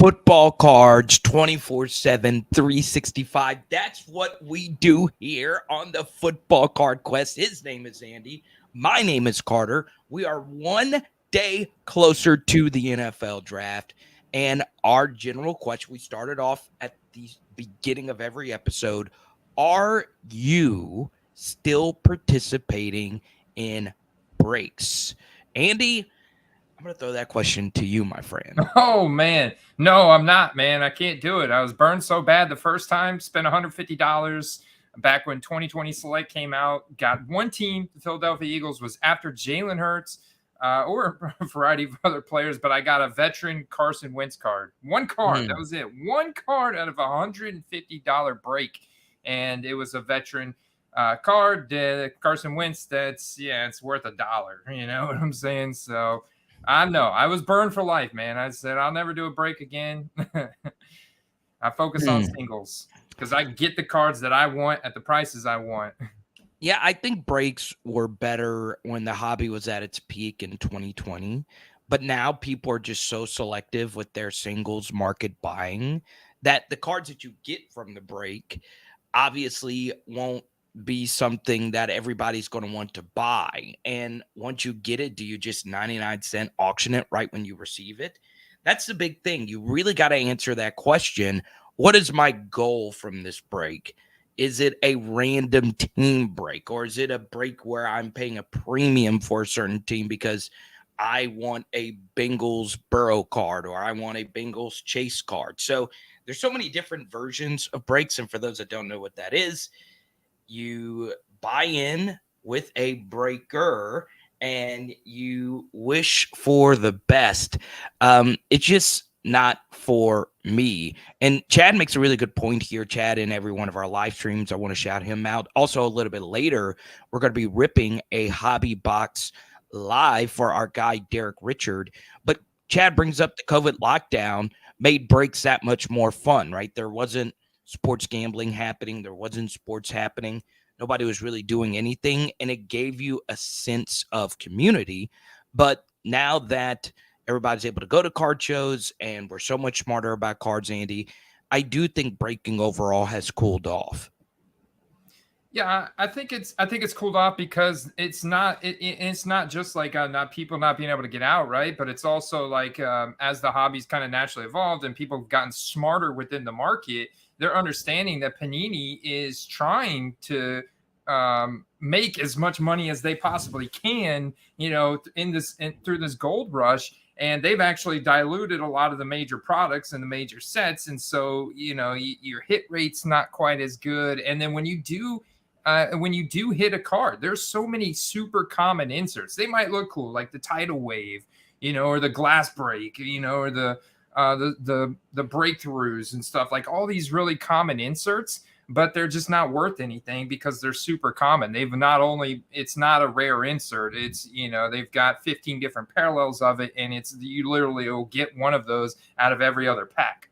Football cards 24/7, 365. That's what we do here on the Football Card Quest. His name is Andy. My name is Carter. We are one day closer to the NFL draft. And our general question, we started off at the beginning of every episode. Are you still participating in breaks? Andy, I'm going to throw that question to you, my friend. Oh man, no, I'm not, man. I can't do it. I was burned so bad the first time. Spent $150 back when 2020 Select came out. Got one team, the Philadelphia Eagles, was after Jalen Hurts or a variety of other players, but I got a veteran Carson Wentz card. One card, that was it. One card out of a $150 break, and it was a veteran card. Carson Wentz. It's worth $1. You know what I'm saying? So. I know. I was burned for life, man. I said, I'll never do a break again. I focus on singles because I get the cards that I want at the prices I want. Yeah, I think breaks were better when the hobby was at its peak in 2020. But now people are just so selective with their singles market buying that the cards that you get from the break obviously won't be something that everybody's going to want to buy. And once you get it, do you just 99-cent auction it right when you receive it? That's the big thing. You really got to answer that question. What is my goal from this break? Is it a random team break, or is it a break where I'm paying a premium for a certain team because I want a Bengals Burrow card or I want a Bengals Chase card? So there's so many different versions of breaks. And for those that don't know what that is, you buy in with a breaker and you wish for the best. It's just not for me. And Chad makes a really good point here. Chad, in every one of our live streams, I want to shout him out. Also, a little bit later, we're going to be ripping a hobby box live for our guy, Derek Richard. But Chad brings up the COVID lockdown made breaks that much more fun, right? There wasn't sports gambling happening. There wasn't sports happening. Nobody was really doing anything, and it gave you a sense of community. But now that everybody's able to go to card shows and we're so much smarter about cards, Andy, I do think breaking overall has cooled off. Yeah, I think it's cooled off because it's not just like not people not being able to get out, right? But it's also like as the hobby's kind of naturally evolved and people have gotten smarter within the market, they're understanding that Panini is trying to make as much money as they possibly can, you know, through this gold rush. And they've actually diluted a lot of the major products and the major sets, and so you know your hit rate's not quite as good. And then when you do hit a card, there's so many super common inserts. They might look cool, like the tidal wave, you know, or the glass break, you know, or the breakthroughs and stuff, like all these really common inserts, but they're just not worth anything because they're super common. It's not a rare insert. It's, you know, they've got 15 different parallels of it, and you literally will get one of those out of every other pack.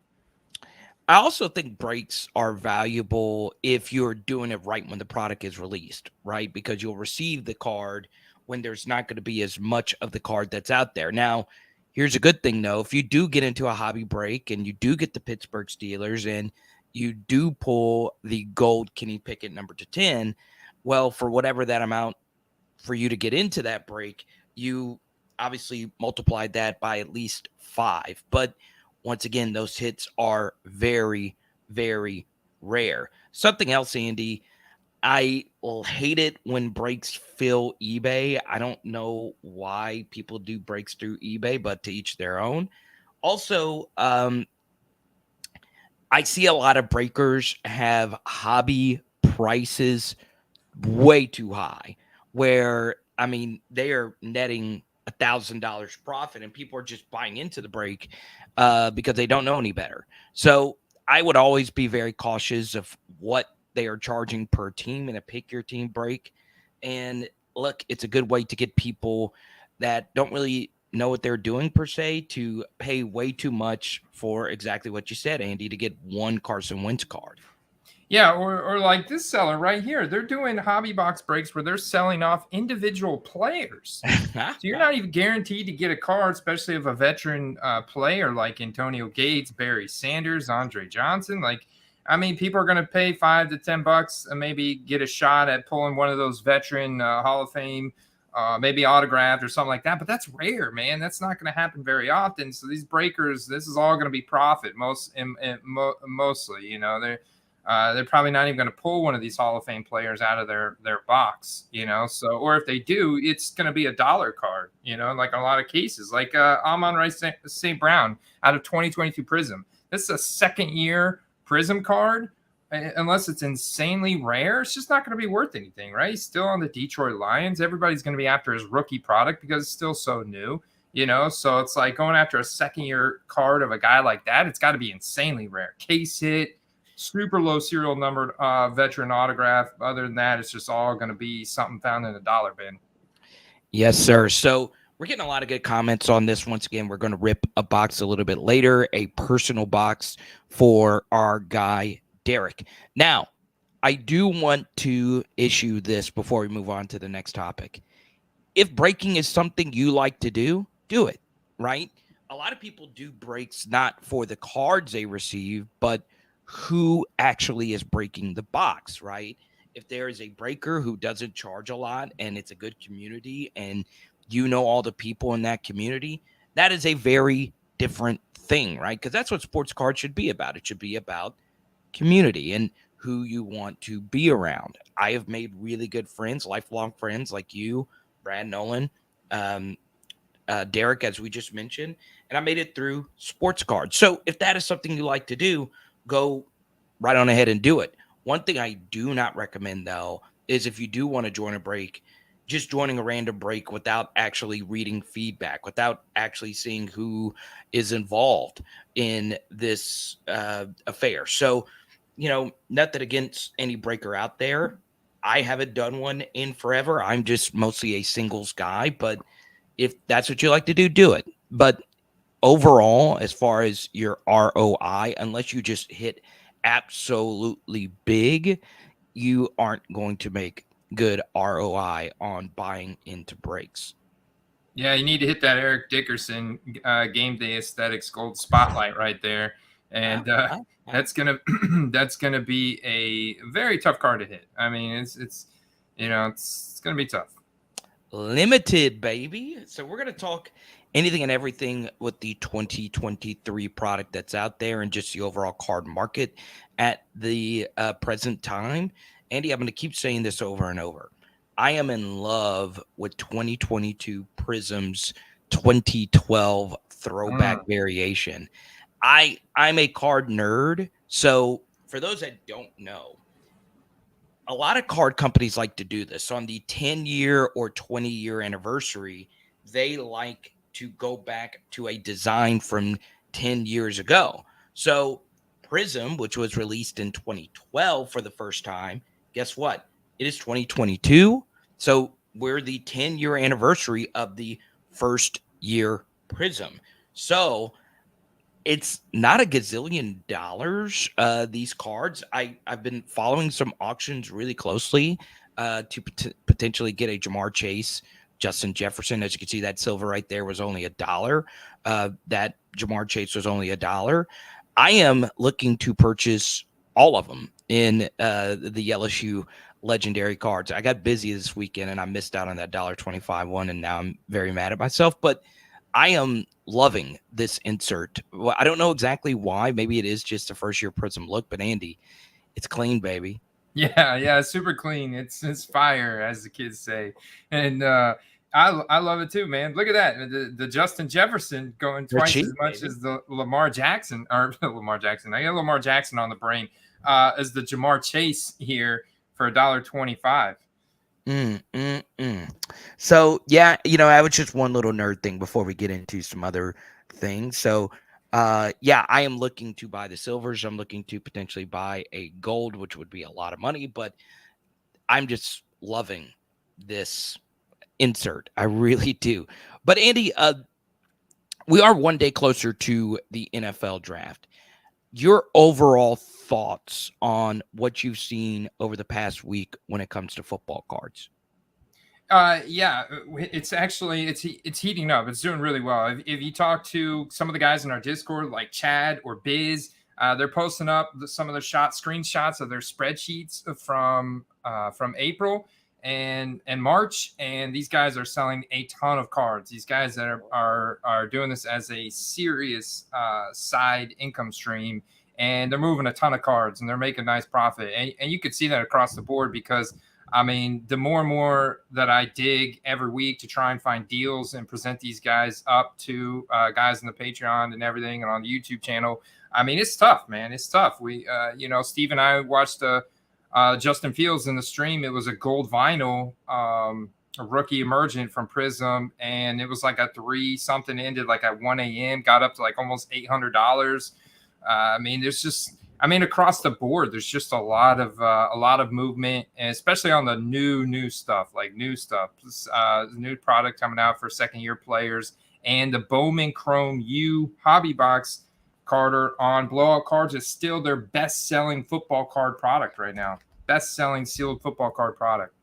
I also think breaks are valuable if you're doing it right when the product is released, right? Because you'll receive the card when there's not going to be as much of the card that's out there. Now, here's a good thing, though. If you do get into a hobby break and you do get the Pittsburgh Steelers and you do pull the gold Kenny Pickett number to 10, well, for whatever that amount for you to get into that break, you obviously multiplied that by at least 5. But once again, those hits are very, very rare. Something else, Andy, I will hate it when breaks fill eBay. I don't know why people do breaks through eBay, but to each their own. Also, I see a lot of breakers have hobby prices way too high, where, I mean, they are netting $1,000 profit and people are just buying into the break because they don't know any better. So I would always be very cautious of what they are charging per team in a pick your team break. And look, it's a good way to get people that don't really know what they're doing per se to pay way too much for exactly what you said, Andy, to get one Carson Wentz card. Yeah, or like this seller right here, they're doing hobby box breaks where they're selling off individual players. So you're not even guaranteed to get a card, especially of a veteran player like Antonio Gates, Barry Sanders, Andre Johnson. Like, I mean, people are going to pay $5 to $10 and maybe get a shot at pulling one of those veteran Hall of Fame, maybe autographed or something like that. But that's rare, man. That's not going to happen very often. So these breakers, this is all going to be profit mostly. You know, they're probably not even going to pull one of these Hall of Fame players out of their box, you know. So, or if they do, it's going to be a dollar card, you know, like in a lot of cases, like Amon-Ra St. Brown out of 2022 Prism. This is a second year Prism card. Unless it's insanely rare, it's just not going to be worth anything, right? He's still on the Detroit Lions. Everybody's going to be after his rookie product because it's still so new, you know. So it's like going after a second year card of a guy like that. It's got to be insanely rare. Case hit, super low serial numbered veteran autograph. Other than that, it's just all going to be something found in a dollar bin. Yes, sir. So we're getting a lot of good comments on this. Once again, we're going to rip a box a little bit later, a personal box for our guy, Derek. Now, I do want to issue this before we move on to the next topic. If breaking is something you like to do it, right? A lot of people do breaks not for the cards they receive, but who actually is breaking the box, right? If there is a breaker who doesn't charge a lot and it's a good community and you know all the people in that community, that is a very different thing, right? Because that's what sports cards should be about. It should be about community and who you want to be around. I have made really good friends, lifelong friends like you, Brad Nolan, Derek, as we just mentioned, and I made it through sports cards. So if that is something you like to do, go right on ahead and do it. One thing I do not recommend, though, is if you do want to join a break, just joining a random break without actually reading feedback, without actually seeing who is involved in this affair. So, you know, nothing against any breaker out there. I haven't done one in forever. I'm just mostly a singles guy, but if that's what you like to do, do it. But overall, as far as your ROI, unless you just hit absolutely big, you aren't going to make good ROI on buying into breaks. Yeah, you need to hit that Eric Dickerson game day aesthetics gold spotlight right there, and that's gonna that's gonna be a very tough card to hit. I mean, it's you know it's gonna be tough. Limited, baby. So we're going to talk anything and everything with the 2023 product that's out there and just the overall card market at the present time. Andy, I'm going to keep saying this over and over. I am in love with 2022 Prism's 2012 throwback variation. I'm a card nerd. So for those that don't know, a lot of card companies like to do this. So on the 10-year or 20-year anniversary, they like to go back to a design from 10 years ago. So Prism, which was released in 2012 for the first time, guess what? It is 2022. So we're the 10-year anniversary of the first year Prism. So it's not a gazillion dollars, these cards. I've been following some auctions really closely to potentially get a Jamar Chase, Justin Jefferson. As you can see, that silver right there was only $1. That Jamar Chase was only $1. I am looking to purchase all of them in the LSU legendary cards. I got busy this weekend and I missed out on that $1.25 one, and now I'm very mad at myself. But I am loving this insert. Well, I don't know exactly why. Maybe it is just a first year Prism look, but Andy, it's clean, baby. Yeah, super clean. It's fire, as the kids say, and I love it too, man. Look at that, the Justin Jefferson going twice as much as the Lamar Jackson or Lamar Jackson. I got Lamar Jackson on the brain as the Jamar Chase here for $1.25. So yeah, you know, I was just one little nerd thing before we get into some other things. So yeah, I am looking to buy the silvers. I'm looking to potentially buy a gold, which would be a lot of money, but I'm just loving this insert. I really do. But Andy, we are one day closer to the NFL draft. your overall thoughts on what you've seen over the past week when it comes to football cards. Yeah, it's actually it's heating up. It's doing really well. If you talk to some of the guys in our Discord, like Chad or Biz, they're posting up some of the screenshots of their spreadsheets from April and March, and these guys are selling a ton of cards. These guys that are doing this as a serious side income stream, and they're moving a ton of cards and they're making nice profit. And you could see that across the board because I mean, the more and more that I dig every week to try and find deals and present these guys up to guys in the Patreon and everything and on the YouTube channel, I mean, it's tough, man. It's tough. Steve and I watched Justin Fields in the stream. It was a gold vinyl, a rookie emergent from Prism, and it was like a 3 something, ended like at 1 a.m., got up to like almost $800. I mean, across the board, there's just a lot of movement, and especially on the new stuff, new product coming out for second year players, and the Bowman Chrome U Hobby Box Carter on Blowout Cards is still their best selling football card product right now. Best selling sealed football card product.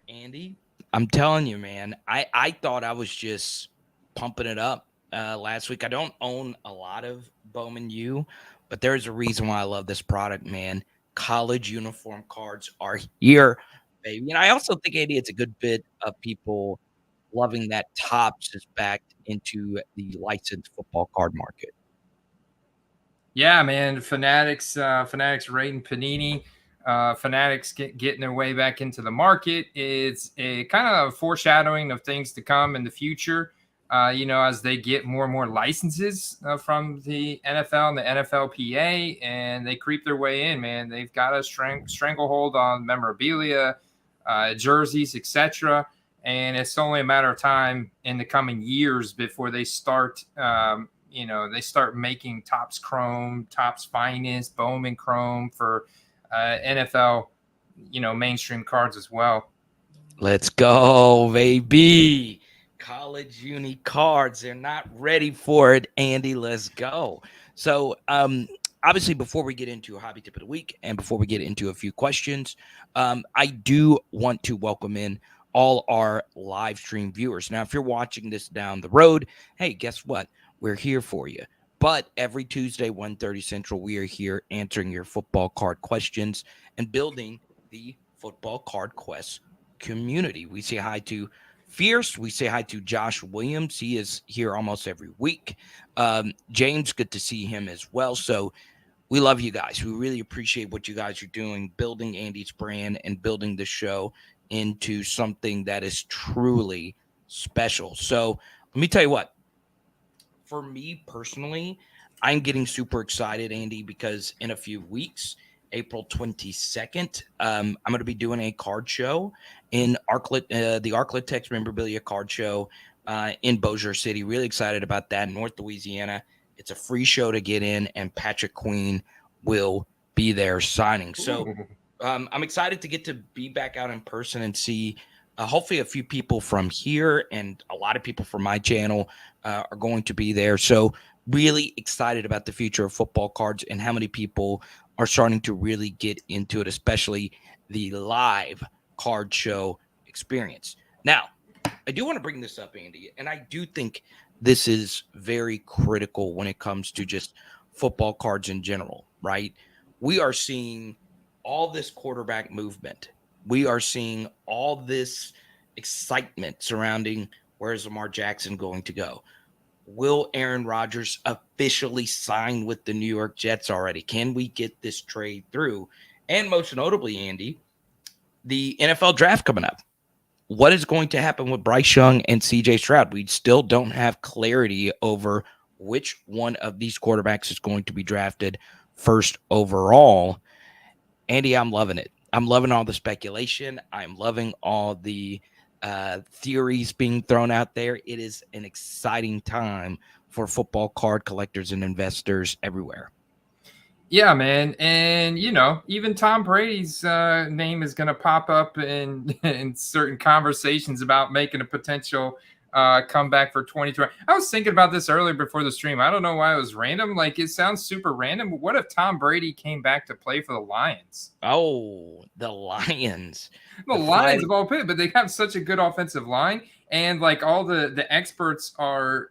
Andy, I'm telling you, man, I thought I was just pumping it up last week. I don't own a lot of Bowman U, but there's a reason why I love this product, man. College uniform cards are here, baby. And I also think, Andy, it's a good bit of people loving that Topps is back into the licensed football card market. Yeah, man. Fanatics rating Panini. Fanatics getting their way back into the market. It's a kind of foreshadowing of things to come in the future. As they get more and more licenses from the NFL and the NFLPA, and they creep their way in, man. They've got a stranglehold on memorabilia, jerseys, etc. And it's only a matter of time in the coming years before they start making Topps Chrome, Topps Finest, Bowman Chrome for NFL, mainstream cards as well. Let's go, baby. College uni cards. They're not ready for it, Andy. Let's go. So, obviously, before we get into a hobby tip of the week and before we get into a few questions, I do want to welcome in all our live stream viewers. Now, if you're watching this down the road, hey, guess what? We're here for you. But every Tuesday, 1:30 Central, we are here answering your football card questions and building the Football Card Quest community. We say hi to Fierce. We say hi to Josh Williams. He is here almost every week. James, good to see him as well. So we love you guys. We really appreciate what you guys are doing, building Andy's brand and building the show into something that is truly special. So let me tell you what. For me personally, I'm getting super excited, Andy, because in a few weeks, April 22nd, I'm going to be doing a card show in the Arclitex Memorabilia Card Show in Bossier City. Really excited about that, North Louisiana. It's a free show to get in, and Patrick Queen will be there signing. So I'm excited to get to be back out in person and see hopefully a few people from here, and a lot of people from my channel are going to be there. So really excited about the future of football cards and how many people are starting to really get into it, especially the live card show experience. Now, I do want to bring this up, Andy, and I do think this is very critical when it comes to just football cards in general, right? We are seeing all this quarterback movement. We are seeing all this excitement surrounding where's Lamar Jackson going to go? Will Aaron Rodgers officially sign with the New York Jets already? Can we get this trade through? And most notably, Andy, the NFL draft coming up. What is going to happen with Bryce Young and CJ Stroud? We still don't have clarity over which one of these quarterbacks is going to be drafted first overall. Andy, I'm loving it. I'm loving all the speculation. I'm loving all the theories being thrown out there. It is an exciting time for football card collectors and investors everywhere. Yeah, man. And, even Tom Brady's name is going to pop up in certain conversations about making a potential comeback for 2020. I was thinking about this earlier before the stream. I don't know why it was random. Like, it sounds super random. But what if Tom Brady came back to play for the Lions? Oh, the Lions. The Lions of all pit, but they have such a good offensive line, and like all the experts are,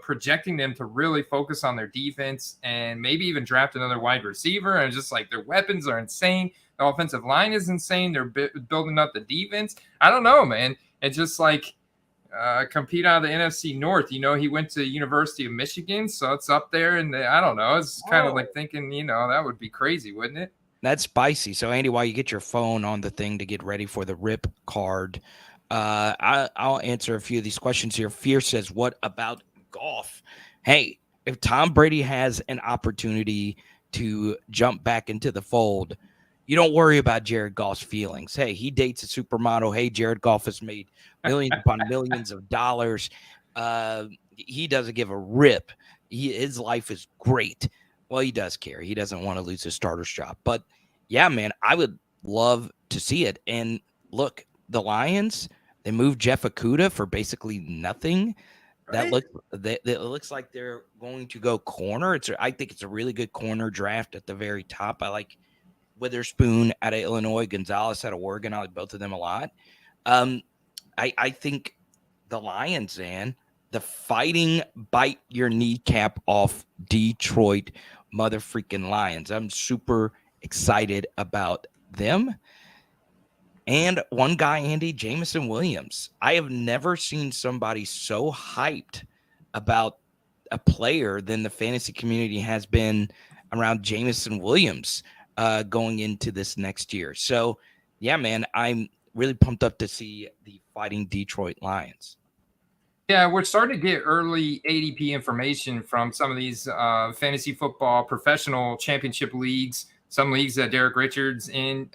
projecting them to really focus on their defense and maybe even draft another wide receiver. And just like their weapons are insane, the offensive line is insane. They're building up the defense. I don't know, man. It's just like compete out of the NFC North. He went to University of Michigan, so it's up there, and I don't know. It's kind of like thinking, that would be crazy, wouldn't it? That's spicy. So, Andy, while you get your phone on the thing to get ready for the rip card, I'll answer a few of these questions here. Fear says, what about golf? Hey, if Tom Brady has an opportunity to jump back into the fold, you don't worry about Jared Goff's feelings. Hey, he dates a supermodel. Hey, Jared Goff has made millions upon millions of dollars. He doesn't give a rip. His life is great. Well, he does care. He doesn't want to lose his starter's job. But, yeah, man, I would love to see it. And, look, the Lions, they moved Jeff Okudah for basically nothing. Right? That looks like they're going to go corner. I think it's a really good corner draft at the very top. I like Witherspoon out of Illinois, Gonzalez out of Oregon. I like both of them a lot. I think the Lions, man, the fighting bite your kneecap off Detroit mother freaking Lions. I'm super excited about them. And one guy, Andy, Jameson Williams. I have never seen somebody so hyped about a player than the fantasy community has been around Jameson Williams going into this next year. So, yeah, man, I'm really pumped up to see the fighting Detroit Lions. Yeah, we're starting to get early ADP information from some of these fantasy football professional championship leagues, some leagues that Derek Richards in,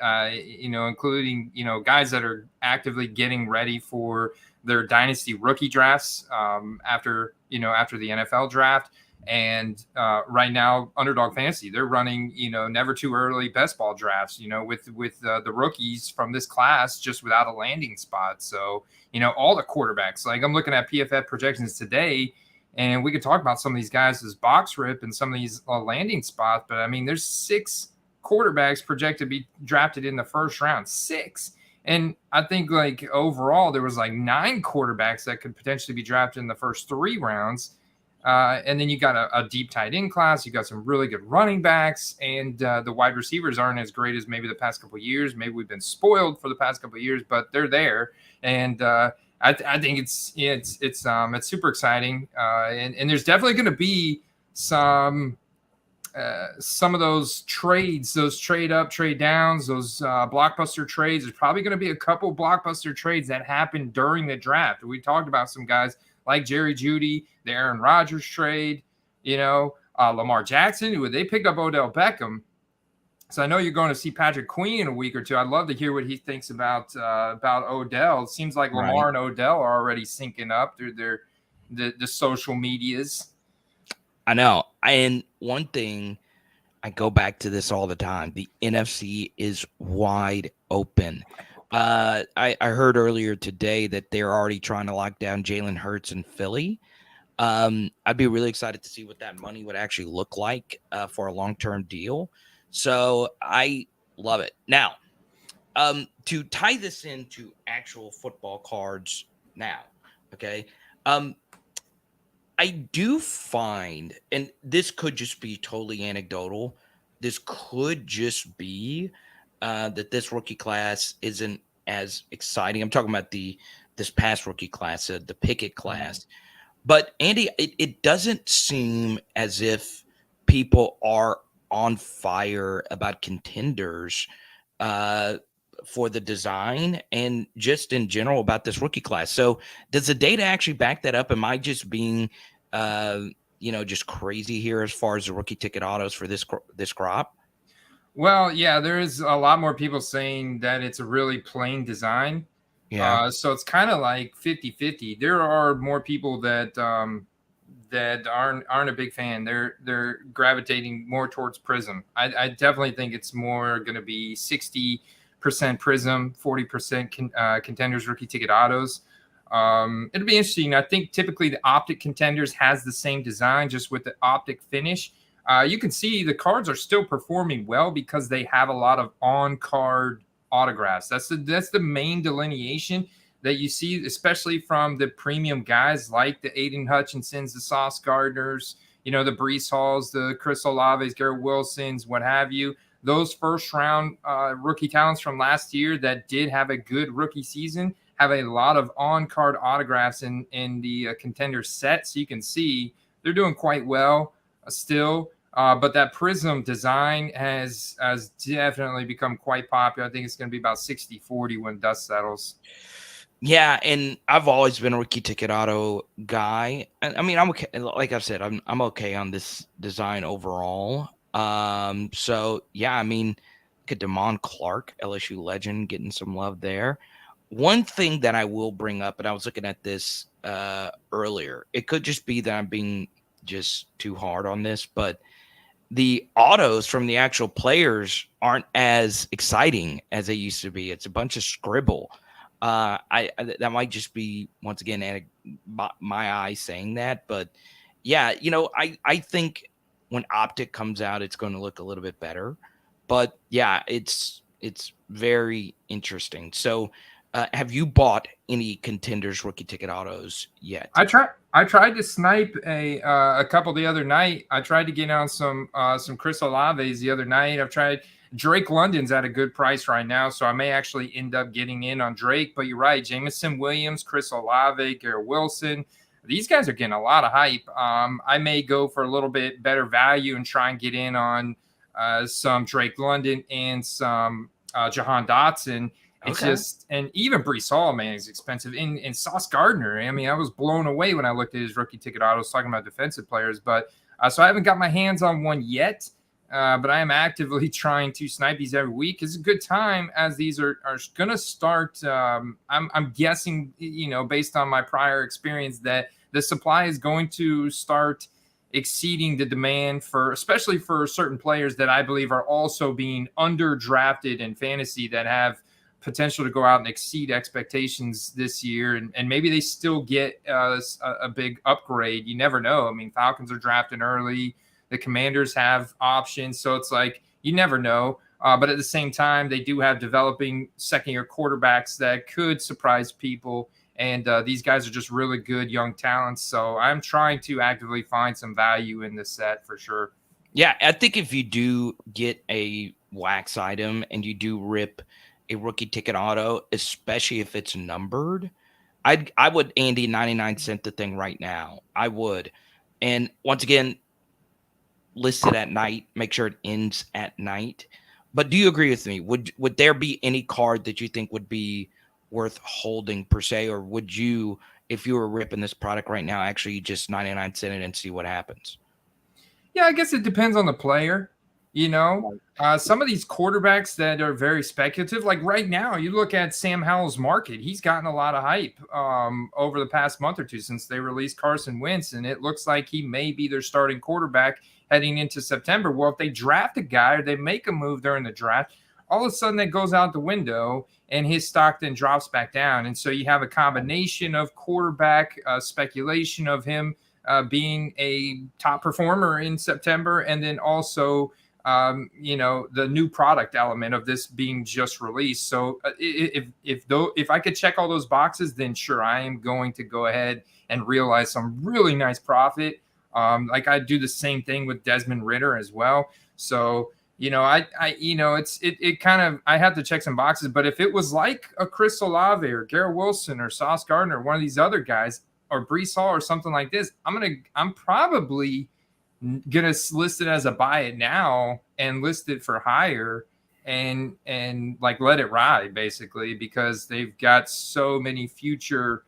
including, guys that are actively getting ready for their dynasty rookie drafts after the NFL draft. And right now, Underdog Fantasy, they're running, never too early best ball drafts, with the rookies from this class just without a landing spot. So, all the quarterbacks, like I'm looking at PFF projections today, and we could talk about some of these guys as box rip and some of these landing spots. But I mean, there's 6 quarterbacks projected to be drafted in the first round, 6. And I think like overall, there was like 9 quarterbacks that could potentially be drafted in the first 3 rounds. And then you got a deep tight end class. You got some really good running backs, and the wide receivers aren't as great as maybe the past couple of years. Maybe we've been spoiled for the past couple of years, but they're there. And I think it's super exciting. And there's definitely going to be some of those trades, those trade up, trade downs, those blockbuster trades. There's probably going to be a couple blockbuster trades that happen during the draft. We talked about some guys like Jerry Jeudy, the Aaron Rodgers trade, Lamar Jackson, who they picked up Odell Beckham. So I know you're going to see Patrick Queen in a week or two. I'd love to hear what he thinks about Odell. It seems like Lamar and Odell are already syncing up through the social medias. I know. And one thing, I go back to this all the time. The NFC is wide open. I heard earlier today that they're already trying to lock down Jalen Hurts in Philly. I'd be really excited to see what that money would actually look like for a long-term deal. So I love it. Now, to tie this into actual football cards now, okay, I do find, and this could just be totally anecdotal, this could just be that this rookie class isn't as exciting. I'm talking about this past rookie class, the Pickett class. But, Andy, it doesn't seem as if people are on fire about Contenders for the design and just in general about this rookie class. So does the data actually back that up? Am I just being, just crazy here as far as the rookie ticket autos for this crop? Well, yeah, there is a lot more people saying that it's a really plain design. Yeah. So it's kind of like 50-50. There are more people that aren't a big fan. They're gravitating more towards Prism. I definitely think it's more going to be 60% Prism, 40% Contenders rookie ticket autos. It'll be interesting. I think typically the optic Contenders has the same design, just with the optic finish. You can see the cards are still performing well because they have a lot of on-card autographs. That's the main delineation that you see, especially from the premium guys like the Aiden Hutchinsons, the Sauce Gardners, the Brees Halls, the Chris Olaves, Garrett Wilsons, what have you. Those first round rookie talents from last year that did have a good rookie season have a lot of on-card autographs in the Contender set. So you can see they're doing quite well still. But that Prism design has definitely become quite popular. I think it's going to be about 60-40 when dust settles. Yeah, and I've always been a rookie ticket auto guy. I mean, I'm okay. Like I've said, I'm okay on this design overall. So yeah, I mean, look at Damon Clark, LSU legend, getting some love there. One thing that I will bring up, and I was looking at this earlier, it could just be that I'm being just too hard on this, but the autos from the actual players aren't as exciting as they used to be. It's a bunch of scribble. That might just be, once again, my eye saying that, but yeah, I think when optic comes out, it's going to look a little bit better. But yeah, it's very interesting. So have you bought any Contenders rookie ticket autos yet? I tried to snipe a couple the other night. I tried to get on some Chris Olaves the other night. I've tried. Drake London's at a good price right now, so I may actually end up getting in on Drake. But you're right, Jameson Williams, Chris Olave, Garrett Wilson, these guys are getting a lot of hype. I may go for a little bit better value and try and get in on some Drake London and some Jahan Dotson. It's just, and even Brees Hall, man, is expensive. And Sauce Gardner, I mean, I was blown away when I looked at his rookie ticket autos talking about defensive players. But so I haven't got my hands on one yet. But I am actively trying to snipe these every week. It's a good time as these are going to start. I'm guessing, based on my prior experience, that the supply is going to start exceeding the demand especially for certain players that I believe are also being underdrafted in fantasy that have potential to go out and exceed expectations this year. And maybe they still get a big upgrade. You never know. I mean, Falcons are drafting early. The Commanders have options. So it's like, you never know. But at the same time, they do have developing second-year quarterbacks that could surprise people. And these guys are just really good young talents. So I'm trying to actively find some value in this set for sure. Yeah, I think if you do get a wax item and you do rip a rookie ticket auto, especially if it's numbered, I would, Andy, 99 cent the thing right now. I would. And once again, list it at night, make sure it ends at night. But do you agree with me? Would there be any card that you think would be worth holding per se, or would you, if you were ripping this product right now, actually just 99 cent it and see what happens? Yeah, I guess it depends on the player. Some of these quarterbacks that are very speculative, like right now, you look at Sam Howell's market. He's gotten a lot of hype over the past month or two since they released Carson Wentz, and it looks like he may be their starting quarterback heading into September. Well, if they draft a guy or they make a move during the draft, all of a sudden that goes out the window and his stock then drops back down. And so you have a combination of quarterback speculation of him being a top performer in September, and then also the new product element of this being just released. So if I could check all those boxes, then sure, I am going to go ahead and realize some really nice profit. Like I do the same thing with Desmond Ridder as well. So, I have to check some boxes, but if it was like a Chris Olave or Garrett Wilson or Sauce Gardner, or one of these other guys, or Brees Hall or something like this, I'm probably gonna list it as a buy it now and list it for higher and like let it ride basically, because they've got so many future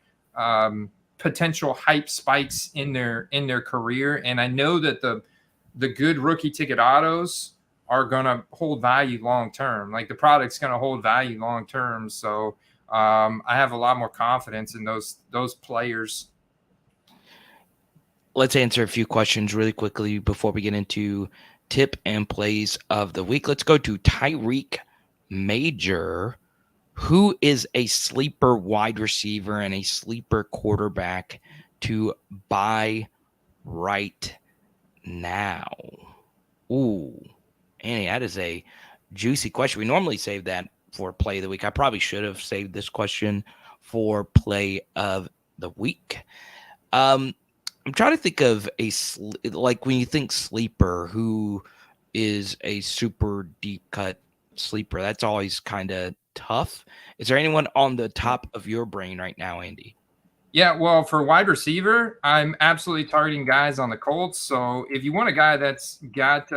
potential hype spikes in their career. And I know that the good rookie ticket autos are gonna hold value long term. Like the product's gonna hold value long term. So I have a lot more confidence in those players. Let's answer a few questions really quickly before we get into tip and plays of the week. Let's go to Tyreek Major. Who is a sleeper wide receiver and a sleeper quarterback to buy right now? Ooh, Annie, that is a juicy question. We normally save that for play of the week. I probably should have saved this question for play of the week. I'm trying to think of like when you think sleeper, who is a super deep cut sleeper. That's always kind of tough. Is there anyone on the top of your brain right now, Andy? Yeah, well, for wide receiver, I'm absolutely targeting guys on the Colts. So if you want a guy that's got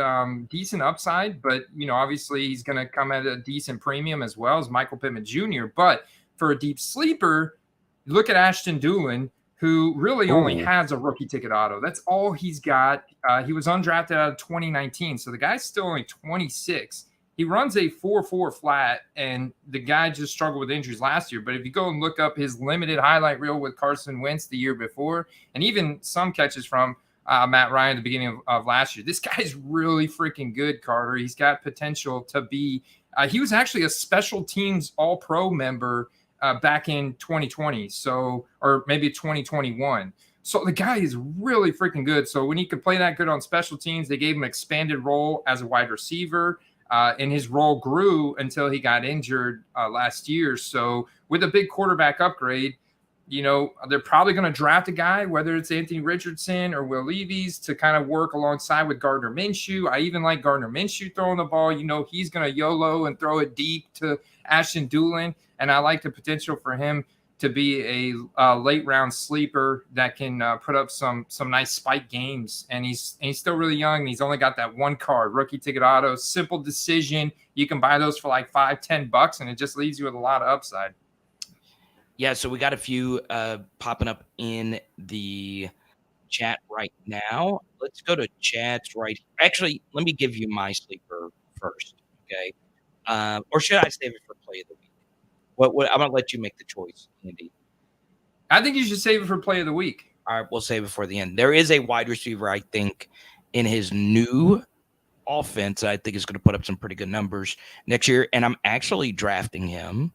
decent upside, but obviously he's going to come at a decent premium as well as Michael Pittman Jr. But for a deep sleeper, look at Ashton Doolin, who really only has a rookie ticket auto. That's all he's got. He was undrafted out of 2019, so the guy's still only 26. He runs a 4.4 flat, and the guy just struggled with injuries last year. But if you go and look up his limited highlight reel with Carson Wentz the year before, and even some catches from Matt Ryan at the beginning of last year, this guy's really freaking good, Carter. He's got potential to be he was actually a special teams all-pro member back in 2020, or maybe 2021. So the guy is really freaking good. So when he could play that good on special teams, they gave him an expanded role as a wide receiver. And his role grew until he got injured last year. So with a big quarterback upgrade, they're probably going to draft a guy, whether it's Anthony Richardson or Will Levis, to kind of work alongside with Gardner Minshew. I even like Gardner Minshew throwing the ball. He's going to YOLO and throw it deep to Ashton Doolin. And I like the potential for him to be a late round sleeper that can put up some nice spike games. And he's still really young. And he's only got that one card, rookie ticket auto, simple decision. You can buy those for like $5-10, and it just leaves you with a lot of upside. Yeah, so we got a few popping up in the chat right now. Let's go to chats right. Actually, let me give you my sleeper first, okay? Or should I save it for play of the week? What I'm gonna let you make the choice, Andy. I think you should save it for play of the week. All right, we'll save it for the end. There is a wide receiver, I think, in his new offense, I think is going to put up some pretty good numbers next year, and I'm actually drafting him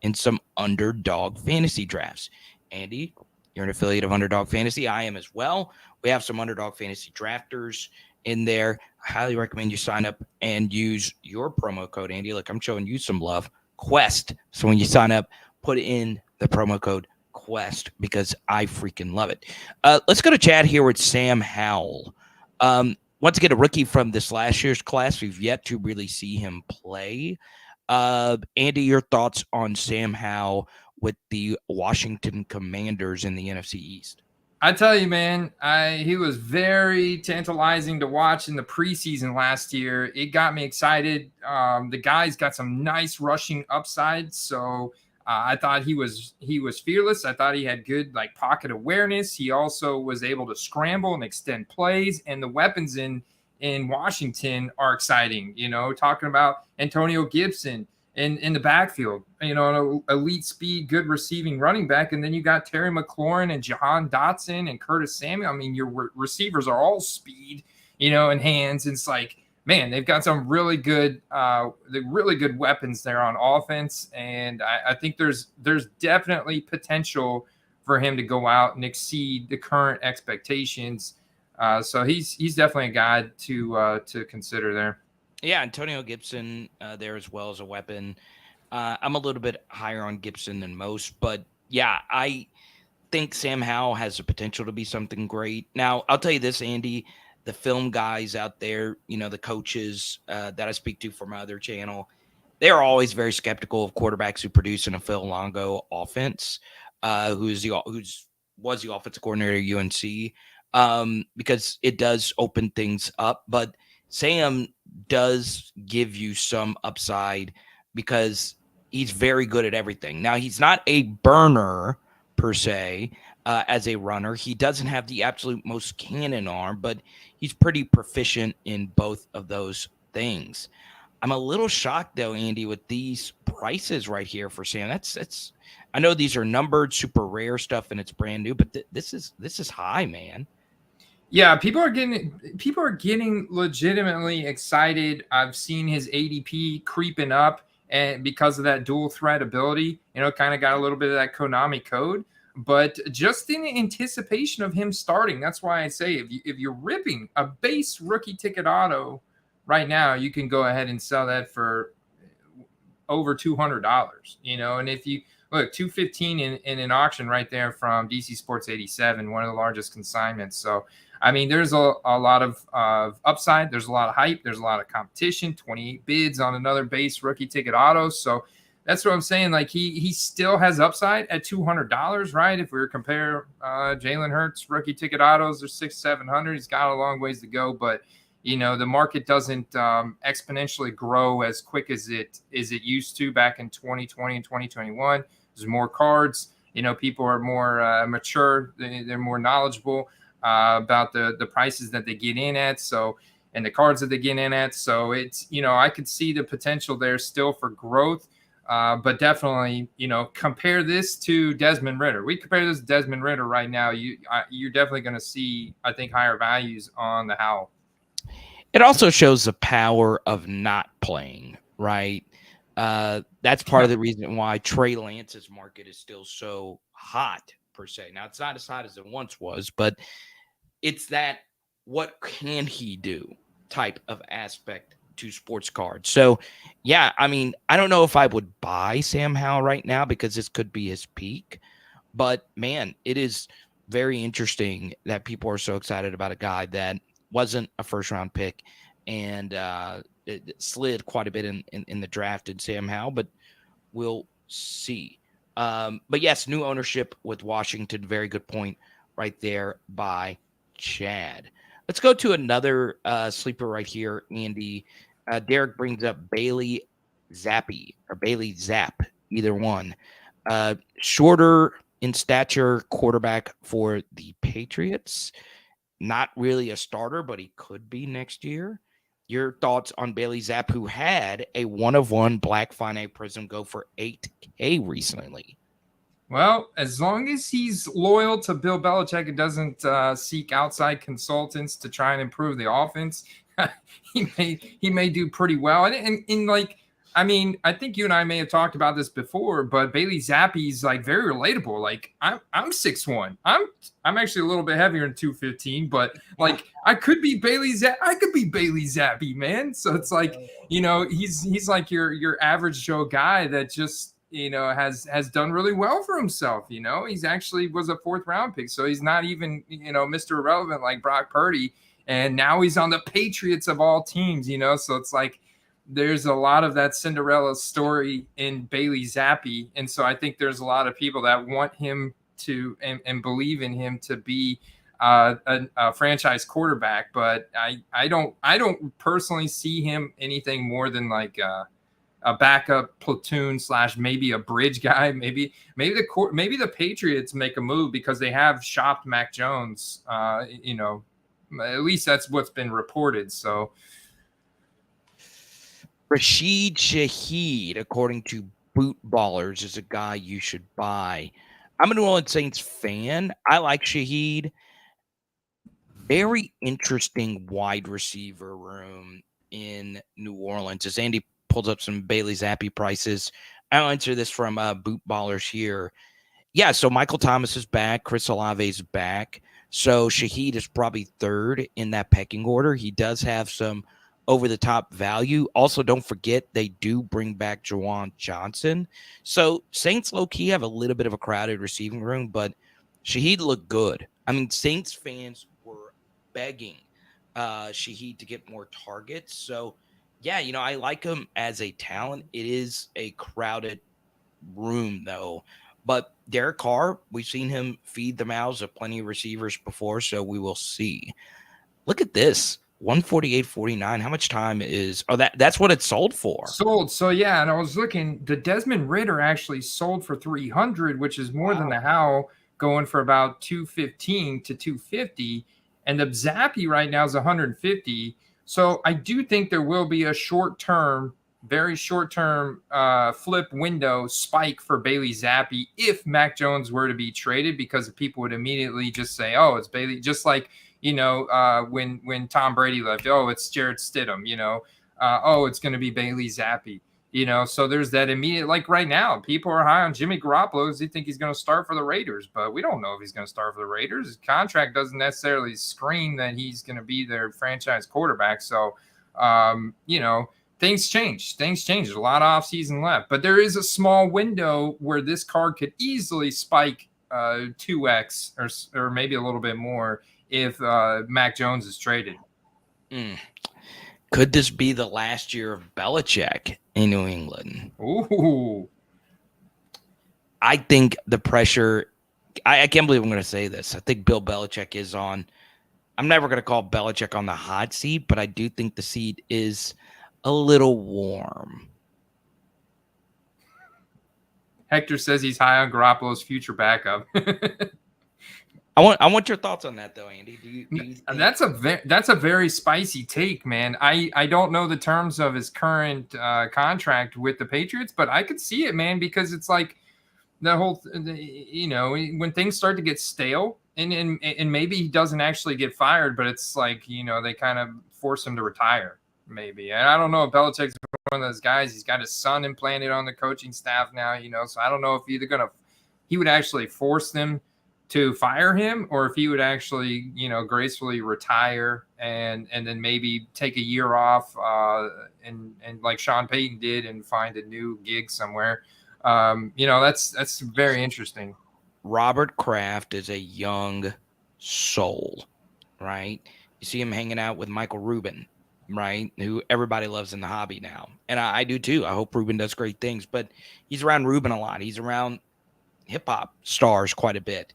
in some underdog fantasy drafts. Andy, you're an affiliate of Underdog Fantasy. I am as well. We have some underdog fantasy drafters in there. I highly recommend you sign up and use your promo code, Andy. Look, I'm showing you some love. Quest. So when you sign up, put in the promo code Quest because I freaking love it. Let's go to chat here with Sam Howell. Once again, a rookie from this last year's class. We've yet to really see him play. Andy, your thoughts on Sam Howell with the Washington Commanders in the NFC East? I tell you, man, he was very tantalizing to watch in the preseason last year. It got me excited. The guy's got some nice rushing upside, so I thought he was fearless. I thought he had good pocket awareness. He also was able to scramble and extend plays, and the weapons in Washington are exciting. Talking about Antonio Gibson in the backfield, an elite speed, good receiving running back. And then you got Terry McLaurin and Jahan Dotson and Curtis Samuel. I mean, your receivers are all speed, and hands. It's like, man, they've got some really good weapons there on offense. And I think there's definitely potential for him to go out and exceed the current expectations. So he's definitely a guy to consider there. Yeah, Antonio Gibson there as well as a weapon. I'm a little bit higher on Gibson than most, but yeah, I think Sam Howell has the potential to be something great. Now, I'll tell you this, Andy, the film guys out there, the coaches that I speak to from my other channel, they're always very skeptical of quarterbacks who produce in a Phil Longo offense, who was the offensive coordinator at UNC, because it does open things up. But Sam does give you some upside because he's very good at everything. Now, he's not a burner per se as a runner. He doesn't have the absolute most cannon arm, but he's pretty proficient in both of those things. I'm a little shocked though, Andy, with these prices right here for Sam. That's I know these are numbered, super rare stuff, and it's brand new, but this is high, man. Yeah, people are getting legitimately excited. I've seen his ADP creeping up, and because of that dual threat ability, kind of got a little bit of that Konami code. But just in anticipation of him starting, that's why I say if you're ripping a base rookie ticket auto right now, you can go ahead and sell that for over $200. And if you look, 215 in an auction right there from DC Sports 87, one of the largest consignments. So I mean, there's a lot of upside. There's a lot of hype. There's a lot of competition. 28 bids on another base rookie ticket auto. So that's what I'm saying. Like he still has upside at $200, right? If we were compare Jalen Hurts rookie ticket autos, they're $600-700. He's got a long ways to go, but the market doesn't exponentially grow as quick as it used to back in 2020 and 2021. There's more cards. People are more mature. They're more knowledgeable about the prices that they get in at. So, and the cards that they get in at. So it's, I could see the potential there still for growth. But definitely, compare this to Desmond Ridder. We compare this to Desmond Ridder right now. You're definitely going to see, I think, higher values on the Howl. It also shows the power of not playing, right? That's part of the reason why Trey Lance's market is still so hot, per se. Now, it's not as hot as it once was, but it's that what can he do type of aspect to sports cards. So, yeah, I mean, I don't know if I would buy Sam Howell right now because this could be his peak. But, man, it is very interesting that people are so excited about a guy that wasn't a first-round pick and it slid quite a bit in the draft in Sam Howell, but we'll see. But, yes, new ownership with Washington. Very good point right there by Chad. Let's go to another sleeper right here, Andy. Derek brings up Bailey Zappi or Bailey Zapp, either one. Shorter in stature quarterback for the Patriots. Not really a starter, but he could be next year. Your thoughts on Bailey Zapp, who had a 1-of-1 Black Finite Prism go for $8K recently? Well, as long as he's loyal to Bill Belichick and doesn't seek outside consultants to try and improve the offense, he may do pretty well. And like, I mean, I think you and I may have talked about this before, but Bailey Zappi's like very relatable. Like I'm 6'1". I'm actually a little bit heavier than 215, but like I could be Bailey Zappi, man. So it's like, he's like your average Joe guy that just has done really well for himself. He's actually was a 4th round pick. So he's not even, Mr. Irrelevant like Brock Purdy. And now he's on the Patriots of all teams, so it's like there's a lot of that Cinderella story in Bailey Zappi. And so I think there's a lot of people that want him to and believe in him to be a franchise quarterback. But I don't personally see him anything more than like a backup platoon / maybe a bridge guy. Maybe the Patriots make a move because they have shopped Mac Jones. At least that's what's been reported. So Rashid Shaheed, according to Boot Ballers, is a guy you should buy. I'm a New Orleans Saints fan. I like Shaheed. Very interesting wide receiver room in New Orleans. As Andy pulls up some Bailey Zappi prices, I'll answer this from Boot Ballers here. Yeah, so Michael Thomas is back. Chris Olave is back. So Shaheed is probably 3rd in that pecking order. He does have some over-the-top value. Also, don't forget they do bring back Juwan Johnson. So Saints low-key have a little bit of a crowded receiving room, but Shaheed looked good. I mean, Saints fans were begging Shaheed to get more targets. So, yeah, I like him as a talent. It is a crowded room, though. But Derek Carr, we've seen him feed the mouths of plenty of receivers before, so we will see. Look at this. 148.49. How much time is that's what it sold for? Sold. So yeah, and I was looking, the Desmond Ridder actually sold for 300, which is more than the Howl, going for about 215 to 250. And the Zappi right now is 150. So I do think there will be a very short-term flip window spike for Bailey Zappi if Mac Jones were to be traded, because people would immediately just say, oh, it's Bailey, just like when Tom Brady left, oh, it's Jared Stidham, oh, it's going to be Bailey Zappi, So there's that immediate, like right now, people are high on Jimmy Garoppolo. They think he's going to start for the Raiders, but we don't know if he's going to start for the Raiders. His contract doesn't necessarily scream that he's going to be their franchise quarterback. So, things change. There's a lot of offseason left, but there is a small window where this card could easily spike 2x or maybe a little bit more if Mac Jones is traded. Could this be the last year of Belichick in New England? Ooh. I think the pressure, I can't believe I'm going to say this. I think Bill Belichick is on, I'm never going to call Belichick on the hot seat, but I do think the seat is a little warm. Hector says he's high on Garoppolo's future backup. I want your thoughts on that though, Andy. Do you think... That's a very spicy take, man. I don't know the terms of his current contract with the Patriots, but I could see it, man, because it's like the whole, when things start to get stale, and maybe he doesn't actually get fired, but it's like they kind of force him to retire, maybe. And I don't know if Belichick's one of those guys. He's got his son implanted on the coaching staff now, so I don't know if he would actually force them to fire him, or if he would actually, gracefully retire and then maybe take a year off and like Sean Payton did and find a new gig somewhere. That's very interesting. Robert Kraft is a young soul, right? You see him hanging out with Michael Rubin, right? Who everybody loves in the hobby now. And I do too. I hope Rubin does great things, but he's around Rubin a lot. He's around hip hop stars quite a bit.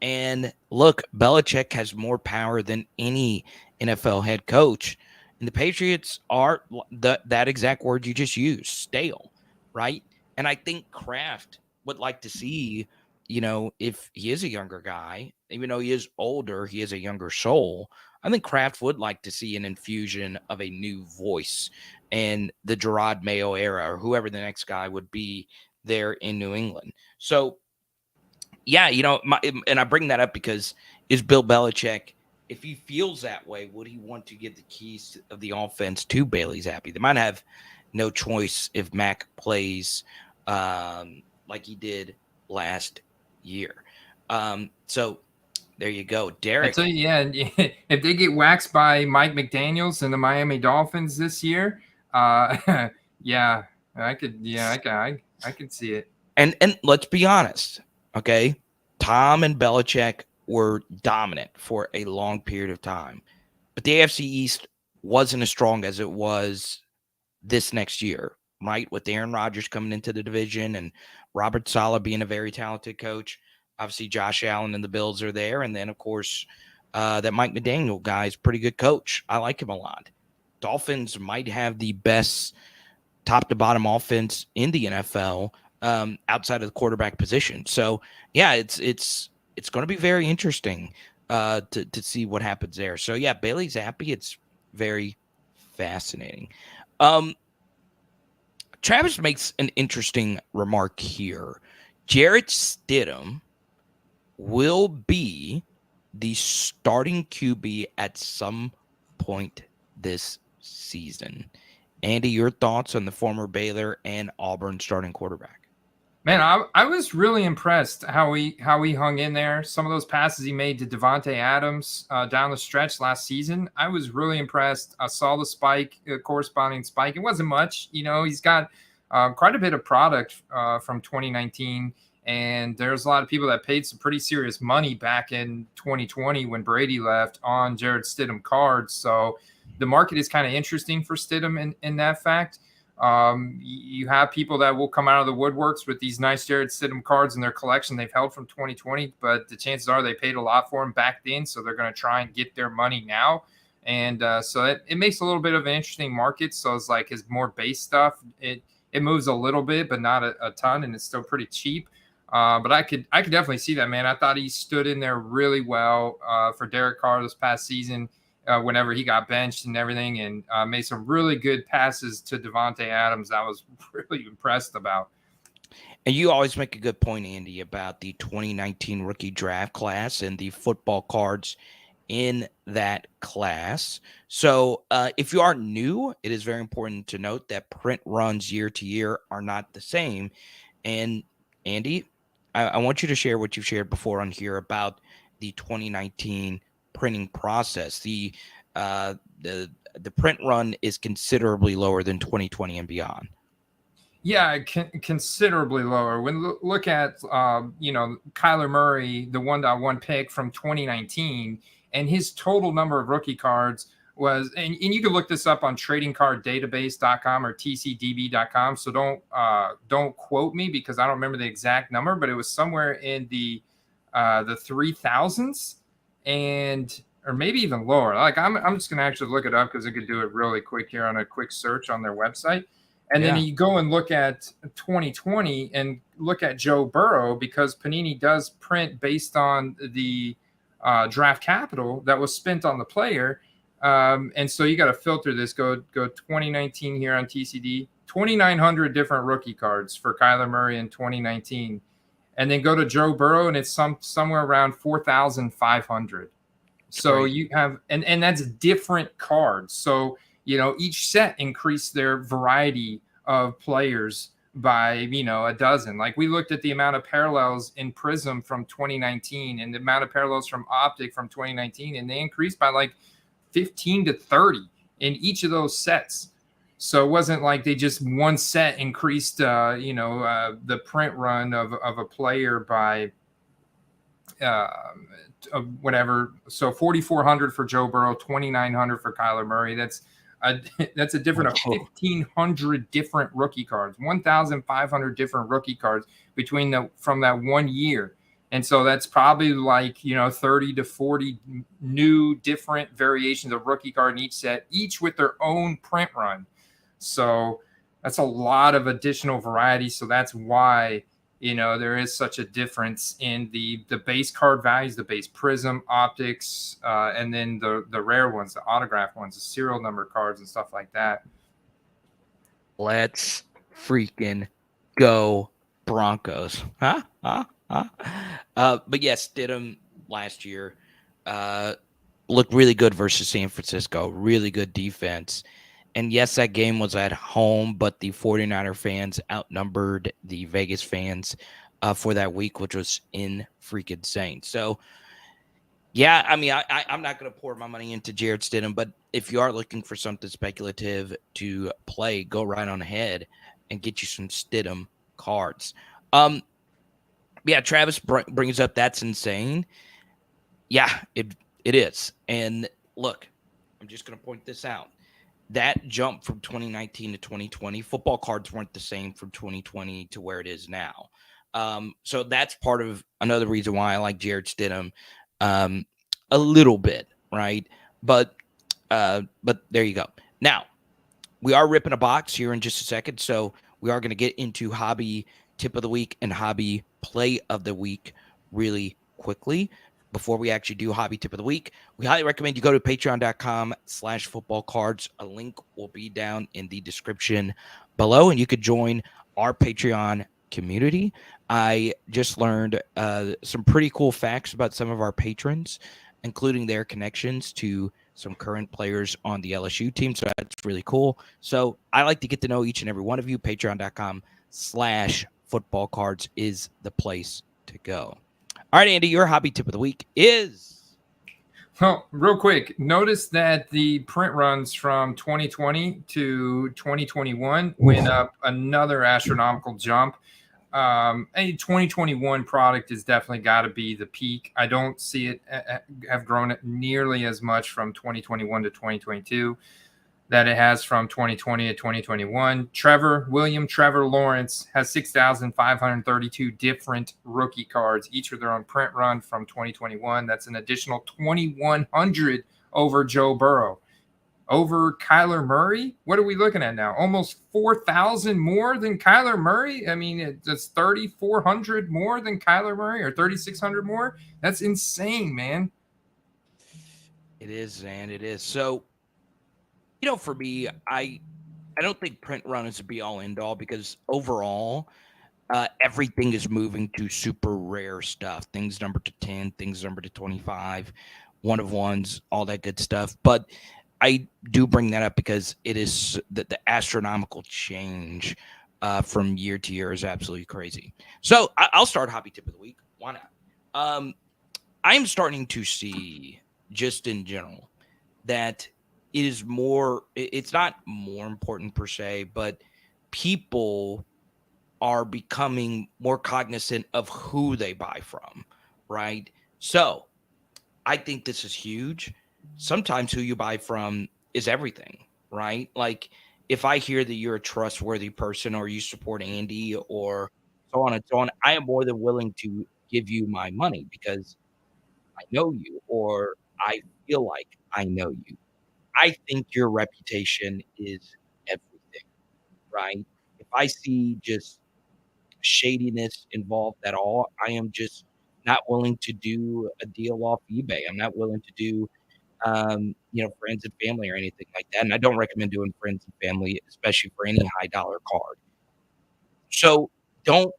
And look, Belichick has more power than any NFL head coach. And the Patriots are that exact word you just used, stale, right? And I think Kraft would like to see, if he is a younger guy, even though he is older, he is a younger soul. I think Kraft would like to see an infusion of a new voice and the Gerard Mayo era or whoever the next guy would be there in New England. So, yeah, and I bring that up because is Bill Belichick, if he feels that way, would he want to give the keys of the offense to Bailey Zappi? They might have no choice if Mac plays like he did last year. So there you go, Derek. I tell you, if they get waxed by Mike McDaniels and the Miami Dolphins this year, I could see it. And let's be honest. Okay, Tom and Belichick were dominant for a long period of time, but the AFC East wasn't as strong as it was this next year, right? With Aaron Rodgers coming into the division and Robert Saleh being a very talented coach. Obviously, Josh Allen and the Bills are there. And then, of course, that Mike McDaniel guy is a pretty good coach. I like him a lot. Dolphins might have the best top-to-bottom offense in the NFL outside of the quarterback position. So, yeah, it's going to be very interesting to see what happens there. So, yeah, Bailey Zappi, it's very fascinating. Travis makes an interesting remark here. Jarrett Stidham will be the starting QB at some point this season. Andy, your thoughts on the former Baylor and Auburn starting quarterback? Man, I was really impressed how he hung in there. Some of those passes he made to Devontae Adams down the stretch last season, I was really impressed. I saw the spike, corresponding spike. It wasn't much. He's got quite a bit of product from 2019. And there's a lot of people that paid some pretty serious money back in 2020 when Brady left on Jarrett Stidham cards. So the market is kind of interesting for Stidham in that fact. You have people that will come out of the woodworks with these nice Jarrett Stidham cards in their collection they've held from 2020, but the chances are they paid a lot for them back then, so they're going to try and get their money now. And so it makes a little bit of an interesting market. So it's like his more base stuff, it moves a little bit, but not a ton, and it's still pretty cheap. But I could definitely see that, man. I thought he stood in there really well for Derek Carr this past season whenever he got benched and everything, and made some really good passes to Devontae Adams. I was really impressed about. And you always make a good point, Andy, about the 2019 rookie draft class and the football cards in that class. So if you are new, it is very important to note that print runs year to year are not the same. And Andy, I want you to share what you've shared before on here about the 2019 printing process. Uh, the the print run is considerably lower than 2020 and beyond. Yeah, considerably lower. When look at Kyler Murray, the 1.1 pick from 2019, and his total number of rookie cards was, and you can look this up on tradingcarddatabase.com or tcdb.com. So don't quote me because I don't remember the exact number, but it was somewhere in the 3000s, and or maybe even lower. Like I'm just gonna actually look it up because I could do it really quick here on a quick search on their website. And then you go and look at 2020 and look at Joe Burrow, because Panini does print based on the draft capital that was spent on the player. And so you got to filter this. Go 2019 here on TCD, 2,900 different rookie cards for Kyler Murray in 2019. And then go to Joe Burrow, and it's somewhere around 4,500. So great. You have, and that's different cards. So each set increased their variety of players by, a dozen. Like we looked at the amount of parallels in Prism from 2019 and the amount of parallels from Optic from 2019, and they increased by like 15 to 30 in each of those sets. So it wasn't like they just one set increased, the print run of a player by whatever. So 4,400 for Joe Burrow, 2,900 for Kyler Murray. That's a different of 1,500 different rookie cards, 1,500 different rookie cards from that 1 year. And so that's probably like, 30 to 40 new different variations of rookie card in each set, each with their own print run. So that's a lot of additional variety. So that's why, there is such a difference in the base card values, the base Prism, optics, and then the rare ones, the autograph ones, the serial number cards and stuff like that. Let's freaking go Broncos. But yes, Stidham last year looked really good versus San Francisco. Really good defense. And yes, that game was at home, but the 49er fans outnumbered the Vegas fans for that week, which was freaking insane. So, yeah, I mean, I'm not going to pour my money into Jarrett Stidham, but if you are looking for something speculative to play, go right on ahead and get you some Stidham cards. Yeah, Travis brings up that's insane. Yeah, it is. And look, I'm just going to point this out. That jump from 2019 to 2020, football cards weren't the same from 2020 to where it is now. So that's part of another reason why I like Jarrett Stidham a little bit, right? But there you go. Now, we are ripping a box here in just a second, so we are going to get into hobby tip of the week and hobby play of the week really quickly. Before we actually do hobby tip of the week, we highly recommend you go to patreon.com/footballcards. A link will be down in the description below, and you could join our Patreon community. I just learned some pretty cool facts about some of our patrons, including their connections to some current players on the LSU team. So that's really cool. So I like to get to know each and every one of you. Patreon.com/footballcards is the place to go. All right, Andy, your hobby tip of the week is? Well, real quick, notice that the print runs from 2020 to 2021 went up another astronomical jump. A 2021 product has definitely got to be the peak. I don't see it have grown nearly as much from 2021 to 2022 that it has from 2020 to 2021. William Trevor Lawrence has 6,532 different rookie cards, each with their own print run from 2021. That's an additional 2,100 over Joe Burrow. Over Kyler Murray, what are we looking at now? Almost 4,000 more than Kyler Murray. I mean, it's 3,400 more than Kyler Murray, or 3,600 more. That's insane, man. It is, and it is. So, for me, I don't think print run is a be all end all, because overall, everything is moving to super rare stuff. Things numbered to 10, things numbered to 25, one of ones, all that good stuff. But I do bring that up because it is the astronomical change from year to year is absolutely crazy. So I'll start hobby tip of the week. Why not? I'm starting to see, just in general, that it is more, it's not more important per se, but people are becoming more cognizant of who they buy from, right? So I think this is huge. Sometimes who you buy from is everything, right? Like if I hear that you're a trustworthy person or you support Andy or so on and so on, I am more than willing to give you my money because I know you or I feel like I know you. I think your reputation is everything, right? If I see just shadiness involved at all, I am just not willing to do a deal off eBay. I'm not willing to do, friends and family or anything like that. And I don't recommend doing friends and family, especially for any high dollar card. So don't,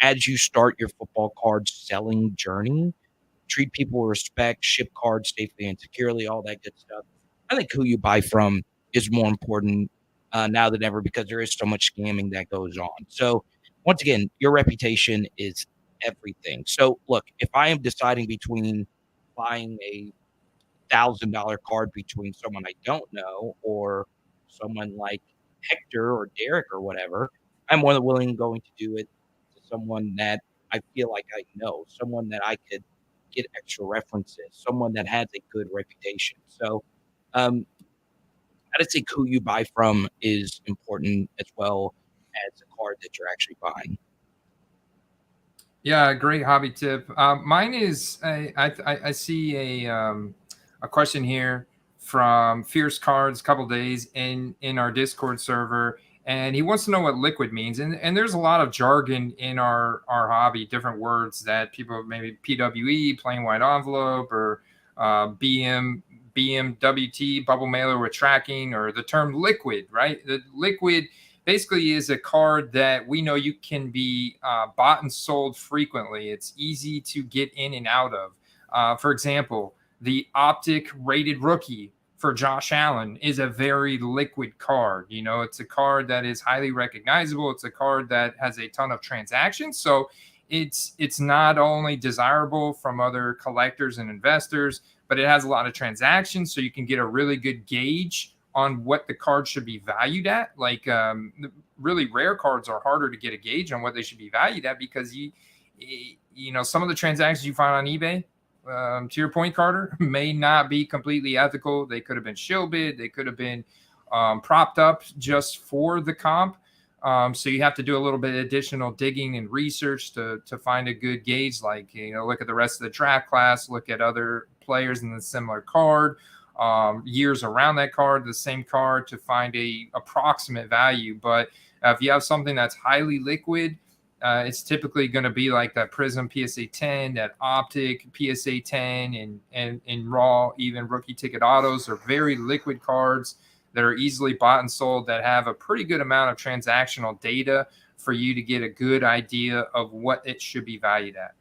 as you start your football card selling journey, treat people with respect, ship cards safely and securely, all that good stuff. I think who you buy from is more important now than ever because there is so much scamming that goes on. So, once again, your reputation is everything. So, look, if I am deciding between buying a $1,000 card between someone I don't know or someone like Hector or Derek or whatever, I'm more than willing going to do it to someone that I feel like I know, someone that I could get extra references, someone that has a good reputation. So, I just think who you buy from is important as well as the card that you're actually buying. Yeah, great hobby tip. Mine is I see a question here from Fierce Cards, a couple days in our Discord server, and he wants to know what liquid means. And there's a lot of jargon in our hobby, different words that people maybe PWE, plain white envelope, or BMWT, bubble mailer with tracking, or the term liquid, right? The liquid basically is a card that we know you can be bought and sold frequently. It's easy to get in and out of. For example, the Optic rated rookie for Josh Allen is a very liquid card. You know, it's a card that is highly recognizable. It's a card that has a ton of transactions. So it's not only desirable from other collectors and investors, but it has a lot of transactions. So you can get a really good gauge on what the card should be valued at. Like really rare cards are harder to get a gauge on what they should be valued at because some of the transactions you find on eBay, to your point, Carter, may not be completely ethical. They could have been shill bid. They could have been propped up just for the comp. So you have to do a little bit of additional digging and research to find a good gauge. Like, look at the rest of the draft class, look at other players in the similar card, years around that card, the same card, to find a approximate value. But if you have something that's highly liquid, it's typically going to be like that Prism PSA 10, that Optic PSA 10, and Raw, even rookie ticket autos are very liquid cards that are easily bought and sold, that have a pretty good amount of transactional data for you to get a good idea of what it should be valued at.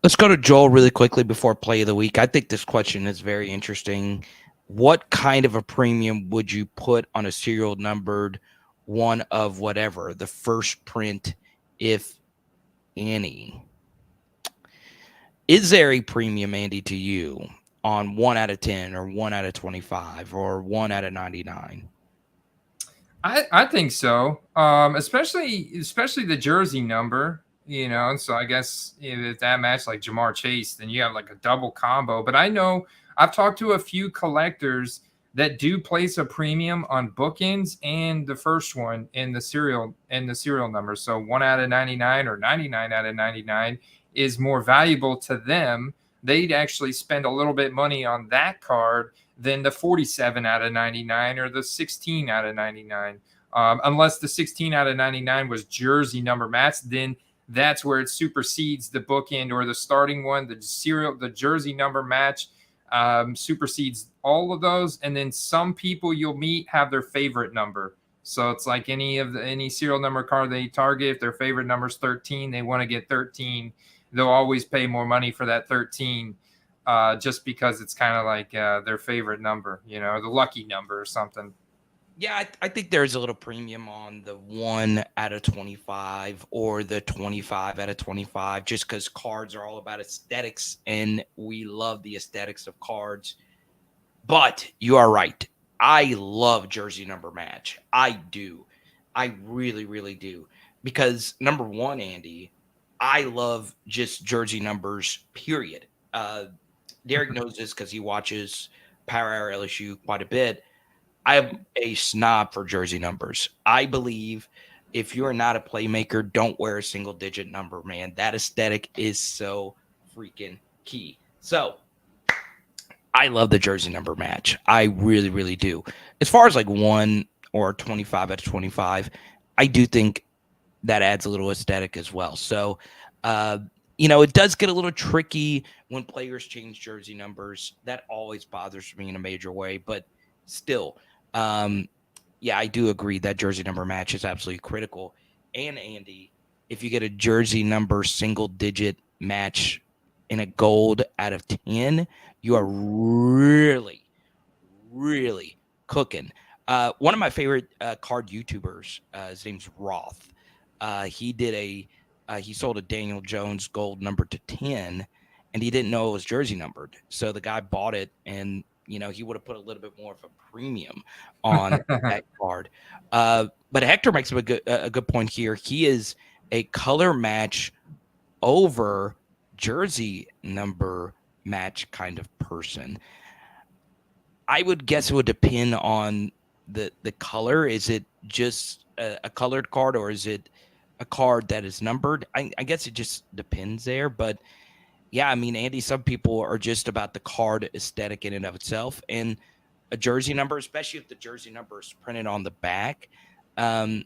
Let's go to Joel really quickly before play of the week. I think this question is very interesting. What kind of a premium would you put on a serial numbered one of whatever, the first print, if any? Is there a premium, Andy, to you on 1 out of 10 or 1 out of 25 or 1 out of 99? I think so. Especially the jersey number, so I guess if that match like Jamar Chase, then you have like a double combo. But I know I've talked to a few collectors that do place a premium on bookends and the first one in the serial number. So 1 out of 99 or 99 out of 99 is more valuable to them. They'd actually spend a little bit money on that card than the 47 out of 99 or the 16 out of 99. Unless the 16 out of 99 was jersey number match, then that's where it supersedes the bookend or the starting one. The jersey number match supersedes all of those. And then some people you'll meet have their favorite number. So it's like any serial number card they target. If their favorite number is 13, they want to get 13. they'll always pay more money for that 13, just because it's kind of like their favorite number, the lucky number or something. Yeah, I think there's a little premium on the 1 out of 25 or the 25 out of 25, just because cards are all about aesthetics and we love the aesthetics of cards. But you are right. I love jersey number match. I do. I really, really do. Because number one, Andy, I love just jersey numbers, period. Derek knows this because he watches Power Hour LSU quite a bit. I'm a snob for jersey numbers. I believe if you're not a playmaker, don't wear a single digit number, man. That aesthetic is so freaking key. So I love the jersey number match. I really, really do. As far as like 1 or 25 out of 25, I do think that adds a little aesthetic as well. So, it does get a little tricky when players change jersey numbers. That always bothers me in a major way, but still, yeah, I do agree that jersey number match is absolutely critical. And Andy, if you get a jersey number single digit match in a gold out of 10, you are really, really cooking. One of my favorite card YouTubers, his name's Roth. He sold a Daniel Jones gold number to 10, and he didn't know it was jersey numbered. So the guy bought it, and he would have put a little bit more of a premium on that card. But Hector makes a good point here. He is a color match over jersey number match kind of person. I would guess it would depend on the color. Is it just a colored card, or is it a card that is numbered? I guess it just depends there. But yeah, I mean, Andy, some people are just about the card aesthetic in and of itself, and a jersey number, especially if the jersey number is printed on the back. I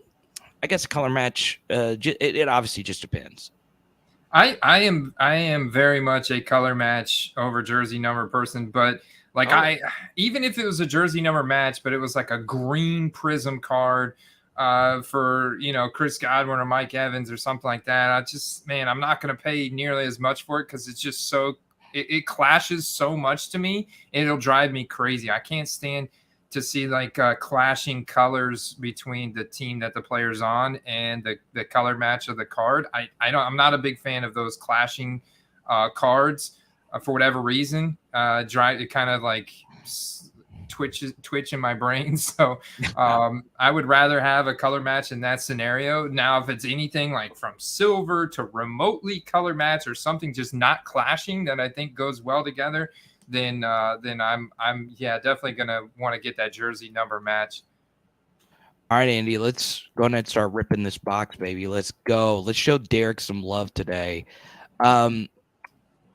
guess a color match. It obviously just depends. I am very much a color match over jersey number person, but like even if it was a jersey number match, but it was like a green Prism card for Chris Godwin or Mike Evans or something like that, I'm not going to pay nearly as much for it because it's just it clashes so much to me. It'll drive me crazy. I can't stand to see like clashing colors between the team that the player's on and the color match of the card. I'm not a big fan of those clashing cards for whatever reason. It kind of like twitch in my brain. So I would rather have a color match in that scenario. Now, if it's anything like from silver to remotely color match or something just not clashing that I think goes well together, then I'm definitely gonna want to get that jersey number match. All right, Andy, let's go ahead and start ripping this box, baby. Let's go. Let's show Derek some love today.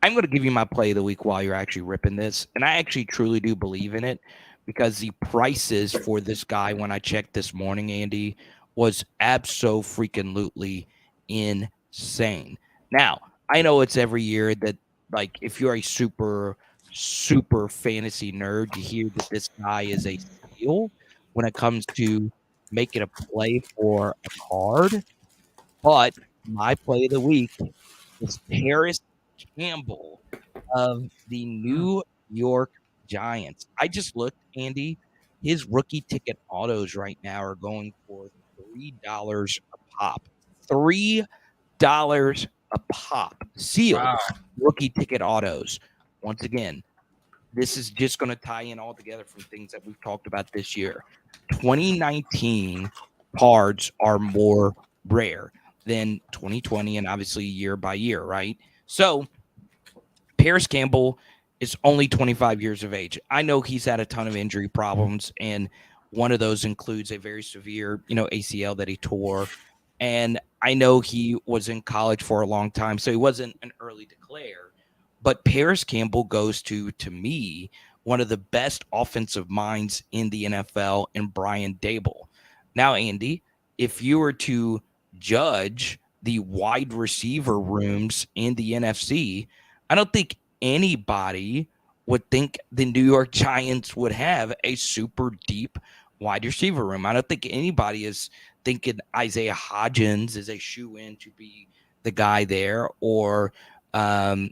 I'm going to give you my play of the week while you're actually ripping this, and I actually truly do believe in it because the prices for this guy when I checked this morning, Andy, was abso-freaking-lutely insane. Now, I know it's every year that, like, if you're a super fantasy nerd, you hear that this guy is a steal when it comes to making a play for a card. But my play of the week is Paris Campbell of the New York Giants. I just looked, Andy. His rookie ticket autos right now are going for $3 a pop. $3 a pop. Sealed. Wow. Rookie ticket autos. Once again, this is just going to tie in all together from things that we've talked about this year. 2019 cards are more rare than 2020 and obviously year by year, right? So Paris Campbell is only 25 years of age. I know he's had a ton of injury problems, and one of those includes a very severe, ACL that he tore. And I know he was in college for a long time, so he wasn't an early declare. But Paris Campbell goes to me, one of the best offensive minds in the NFL in Brian Daboll. Now, Andy, if you were to judge the wide receiver rooms in the NFC, I don't think anybody would think the New York Giants would have a super deep wide receiver room. I don't think anybody is thinking Isaiah Hodgins is a shoe-in to be the guy there, or Um,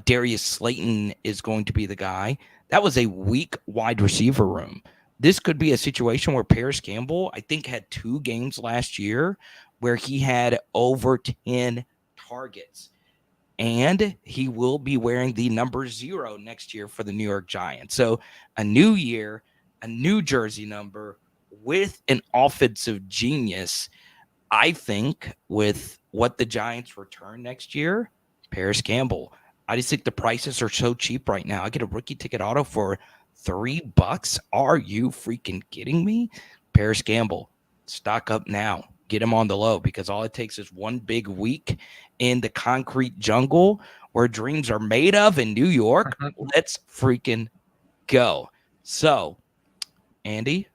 Darius Slayton is going to be the guy. That was a weak wide receiver room. This could be a situation where Paris Campbell, I think, had 2 games last year where he had over 10 targets. And he will be wearing the number 0 next year for the New York Giants. So a new year, a new jersey number with an offensive genius. I think with what the Giants return next year, Paris Campbell. I just think the prices are so cheap right now. I get a rookie ticket auto for $3. Are you freaking kidding me? Paris Campbell, stock up now. Get him on the low because all it takes is one big week in the concrete jungle where dreams are made of in New York. Let's freaking go. So, Andy,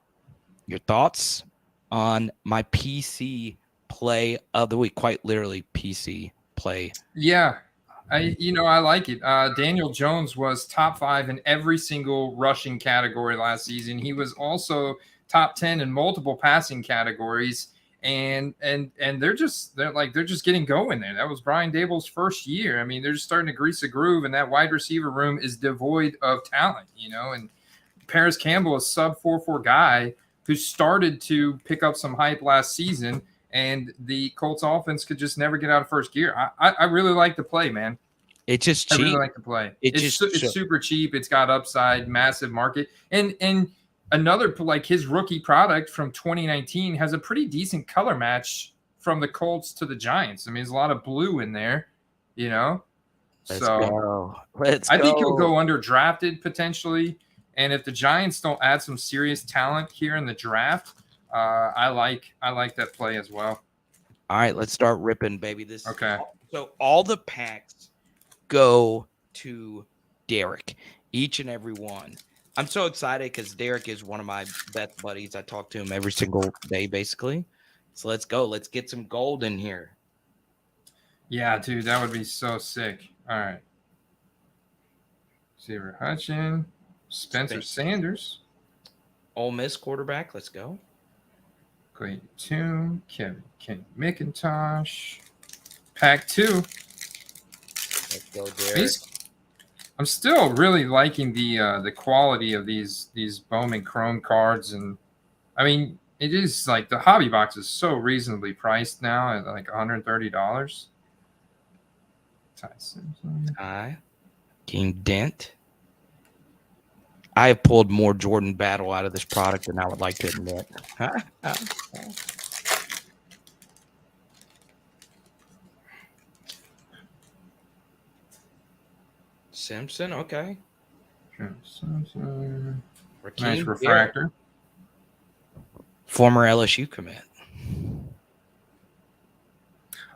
your thoughts on my PC play of the week? Quite literally PC play. Yeah, I like it. Daniel Jones was top 5 in every single rushing category last season. He was also top 10 in multiple passing categories, and they're just getting going there. That was Brian Dable's first year. I mean, they're just starting to grease the groove, and that wide receiver room is devoid of talent, and Paris Campbell is sub 4.4 guy who started to pick up some hype last season, and the Colts offense could just never get out of first gear. I really like the play, man. It's just I cheap. really like the play. It's just super cheap. It's got upside, massive market, and another, like, his rookie product from 2019 has a pretty decent color match from the Colts to the Giants. I mean, there's a lot of blue in there, Let's go. I think he'll go underdrafted potentially. And if the Giants don't add some serious talent here in the draft, I like that play as well. All right, let's start ripping, baby. Okay. So all the packs go to Derek, each and every one. I'm so excited because Derek is one of my best buddies. I talk to him every single day, basically. So let's go. Let's get some gold in here. Yeah, dude, that would be so sick. All right. Xavier Hutchin, Spencer Sanders, Ole Miss quarterback. Let's go. Clayton Tune, Kenny McIntosh, Pack 2. Let's go, Derek. I'm still really liking the quality of these Bowman Chrome cards, and I mean, it is like the hobby box is so reasonably priced now at like $130. Ty Simpson. King Dent. I have pulled more Jordan Battle out of this product than I would like to admit. Simpson, okay. Simpson. Nice refractor. Former LSU commit.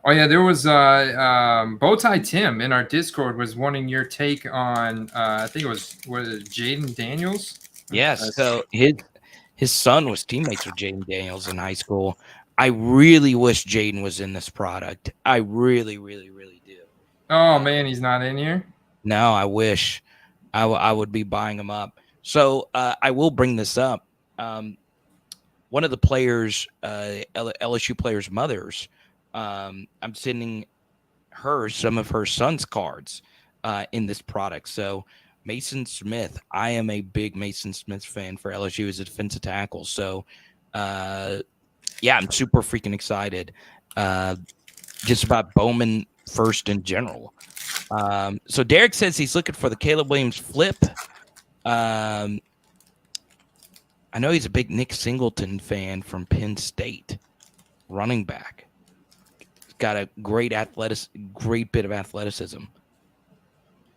Oh yeah, there was Bowtie Tim in our Discord was wanting your take on I think it was Jaden Daniels. Yes, so his son was teammates with Jaden Daniels in high school. I really wish Jaden was in this product. I really, really, really do. Oh man, he's not in here. No, I wish I would be buying him up. So I will bring this up. One of the players, LSU players' mothers. I'm sending her some of her son's cards in this product. So Mason Smith, I am a big Mason Smith fan for LSU as a defensive tackle. So yeah, I'm super freaking excited just about Bowman first in general. So Derek says he's looking for the Caleb Williams flip. I know he's a big Nick Singleton fan from Penn State, running back. Got a great great bit of athleticism.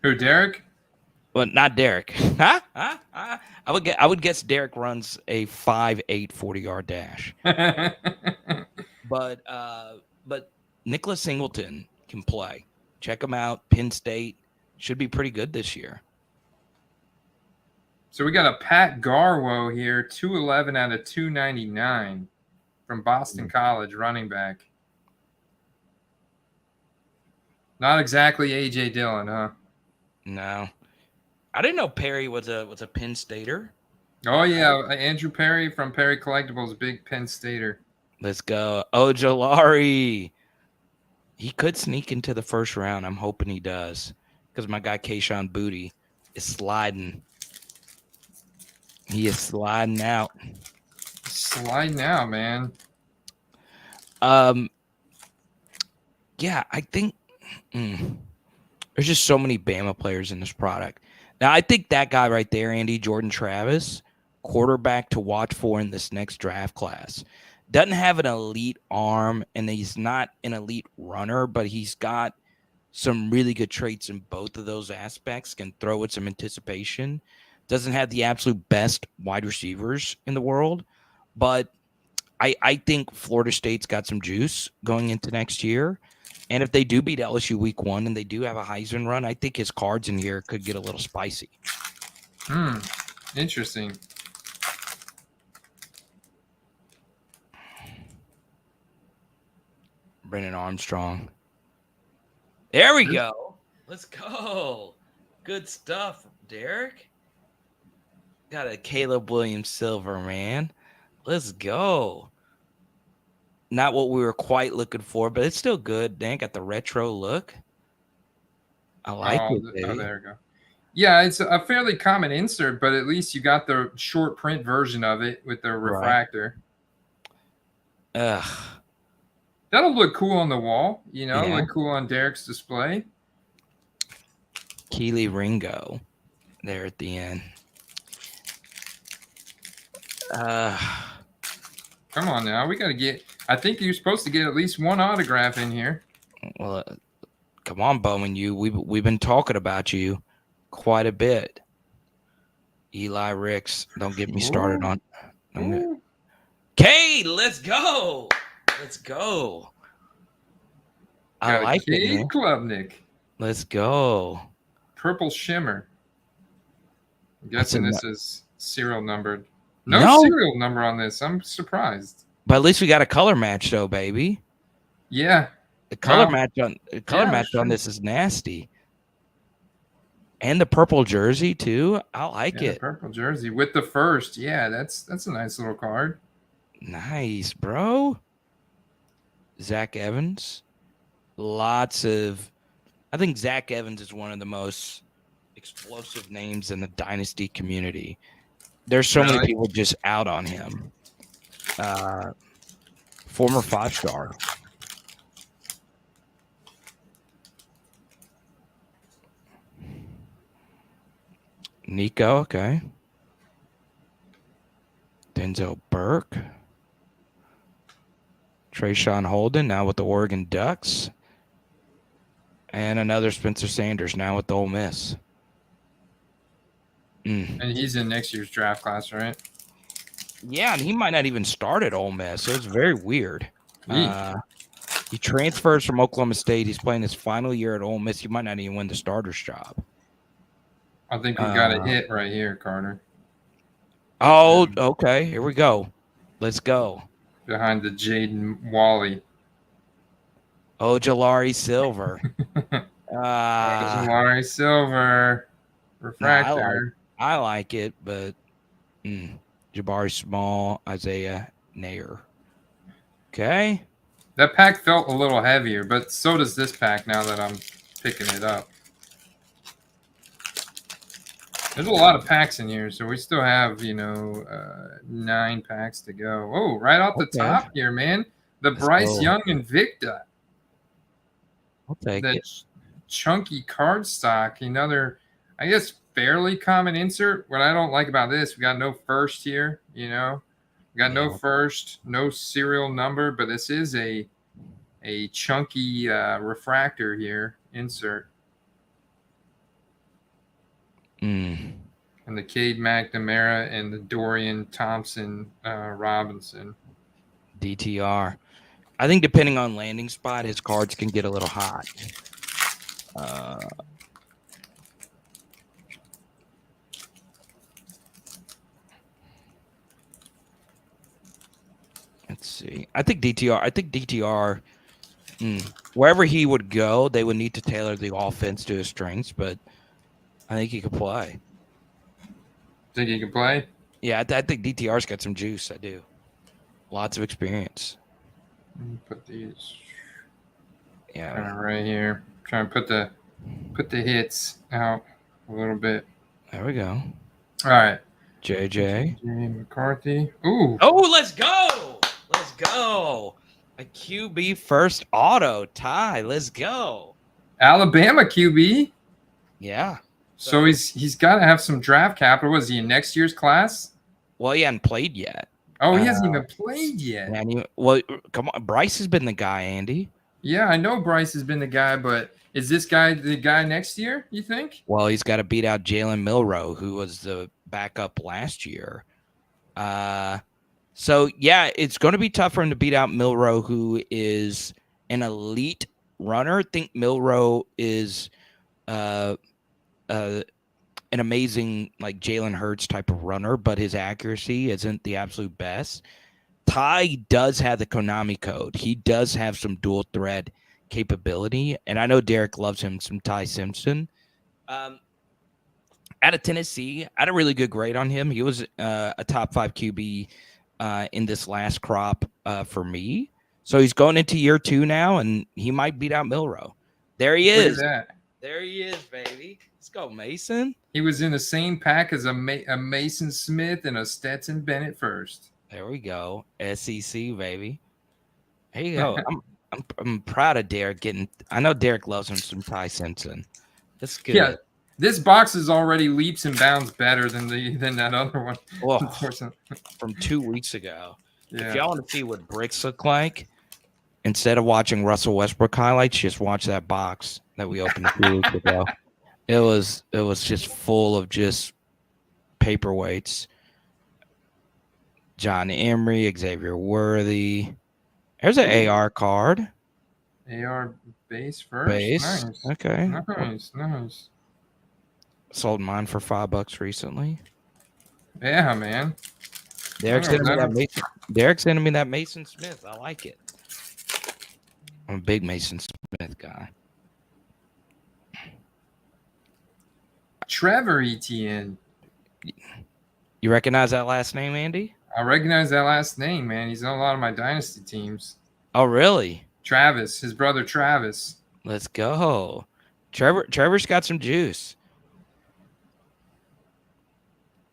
Who, Derek? Well, not Derek. I would guess Derek runs a 5'8" 40-yard dash. But Nicholas Singleton can play. Check him out. Penn State should be pretty good this year. So we got a Pat Garwo here, 211 out of 299 from Boston College, running back. Not exactly A.J. Dillon, huh? No. I didn't know Perry was a Penn Stater. Oh, yeah. Andrew Perry from Perry Collectibles, big Penn Stater. Let's go. Ojolari. He could sneak into the first round. I'm hoping he does because my guy Kayshawn Booty is sliding. He is sliding out. Sliding out, man. Yeah, I think there's just so many Bama players in this product. Now, I think that guy right there, Andy Jordan Travis, quarterback to watch for in this next draft class. Doesn't have an elite arm, and he's not an elite runner, but he's got some really good traits in both of those aspects, can throw with some anticipation. Doesn't have the absolute best wide receivers in the world, but I think Florida State's got some juice going into next year. And if they do beat LSU week 1 and they do have a Heisman run, I think his cards in here could get a little spicy. Interesting. Brennan Armstrong. There we go. Let's go. Good stuff, Derek. Got a Caleb Williams silver, man. Let's go. Not what we were quite looking for, but it's still good. Dan got the retro look. I like it. Oh, there we go. Yeah, it's a fairly common insert, but at least you got the short print version of it with the refractor. Ugh. That'll look cool on the wall, look cool on Derek's display. Keely Ringo there at the end. Come on now. We got to get, I think you're supposed to get at least one autograph in here. Well, come on, Bowman. We've been talking about you quite a bit. Eli Ricks, don't get me started on. Cade, let's go. Let's go. I like it, man. Klubnik. Let's go. Purple shimmer. I'm guessing this is serial numbered. No serial number on this. I'm surprised. But at least we got a color match, though, baby. Yeah. The color match on this is nasty. And the purple jersey too. I like it. The purple jersey with the first. Yeah, that's a nice little card. Nice, bro. Zach Evans. I think Zach Evans is one of the most explosive names in the Dynasty community. There's so many people just out on him. Former 5-star. Nico, okay. Denzel Burke. Trayshawn Holden, now with the Oregon Ducks. And another Spencer Sanders, now with the Ole Miss. And he's in next year's draft class, right? Yeah, and he might not even start at Ole Miss. So it's very weird. He transfers from Oklahoma State. He's playing his final year at Ole Miss. He might not even win the starter's job. I think we got a hit right here, Carter. Oh, okay. Here we go. Let's go. Behind the Jaden Wally. Ojulari Silver. Ojulari Silver. Refractor. I like it, but Jabari Small, Isaiah Nair. Okay. That pack felt a little heavier, but so does this pack now that I'm picking it up. There's a lot of packs in here, so we still have, 9 packs to go. Oh, right off the top here, man. The Bryce Young Invicta. I'll take it. Chunky card stock. Another, I guess, fairly common insert. What I don't like about this, we got no first here, We got no first, no serial number, but this is a chunky refractor here, insert. And the Cade McNamara and the Dorian Thompson Robinson. DTR. I think depending on landing spot, his cards can get a little hot. Let's see. I think DTR, wherever he would go, they would need to tailor the offense to his strengths, but I think he could play. Think he can play? Yeah, I think DTR's got some juice. I do. Lots of experience. Put these. Yeah. Kind of right here. Trying to put the hits out a little bit. There we go. All right. JJ. McCarthy. Ooh. Oh, let's go. Let's go. A QB first auto tie. Let's go. Alabama QB. Yeah. So he's got to have some draft capital. Was he in next year's class? Well, he hadn't played yet. Oh, he hasn't even played yet. And well, come on. Bryce has been the guy, Andy. Yeah, I know Bryce has been the guy, but is this guy the guy next year, you think? Well, he's got to beat out Jalen Milroe, who was the backup last year. So, yeah, it's going to be tough for him to beat out Milroe, who is an elite runner. I think Milroe is an amazing, like, Jalen Hurts type of runner, but his accuracy isn't the absolute best. Ty does have the Konami code. He does have some dual thread capability, and I know Derek loves him some Ty Simpson. Out of Tennessee, I had a really good grade on him. He was a top 5 QB in this last crop for me. So he's going into year 2 now, and he might beat out Milroe. There he is. Look at that. There he is, baby. Let's go, Mason. He was in the same pack as a Mason Smith and a Stetson Bennett first. There we go. SEC, baby. There you go. I'm proud of Derek getting. I know Derek loves him some Ty Simpson. That's good. Yeah, this box is already leaps and bounds better than that other one. Oh, from 2 weeks ago. Yeah. If y'all want to see what bricks look like, instead of watching Russell Westbrook highlights, just watch that box that we opened 2 weeks ago. It was just full of just paperweights. John Emery, Xavier Worthy. There's an AR card. AR base first. Base. Nice. Okay. Nice. Sold mine for $5 recently. Yeah, man. Derek's sending me that Mason Smith. I like it. I'm a big Mason Smith guy. Trevor Etienne. You recognize that last name, Andy? I recognize that last name, man. He's on a lot of my dynasty teams. Oh, really? Travis, his brother Travis. Let's go. Trevor's got some juice.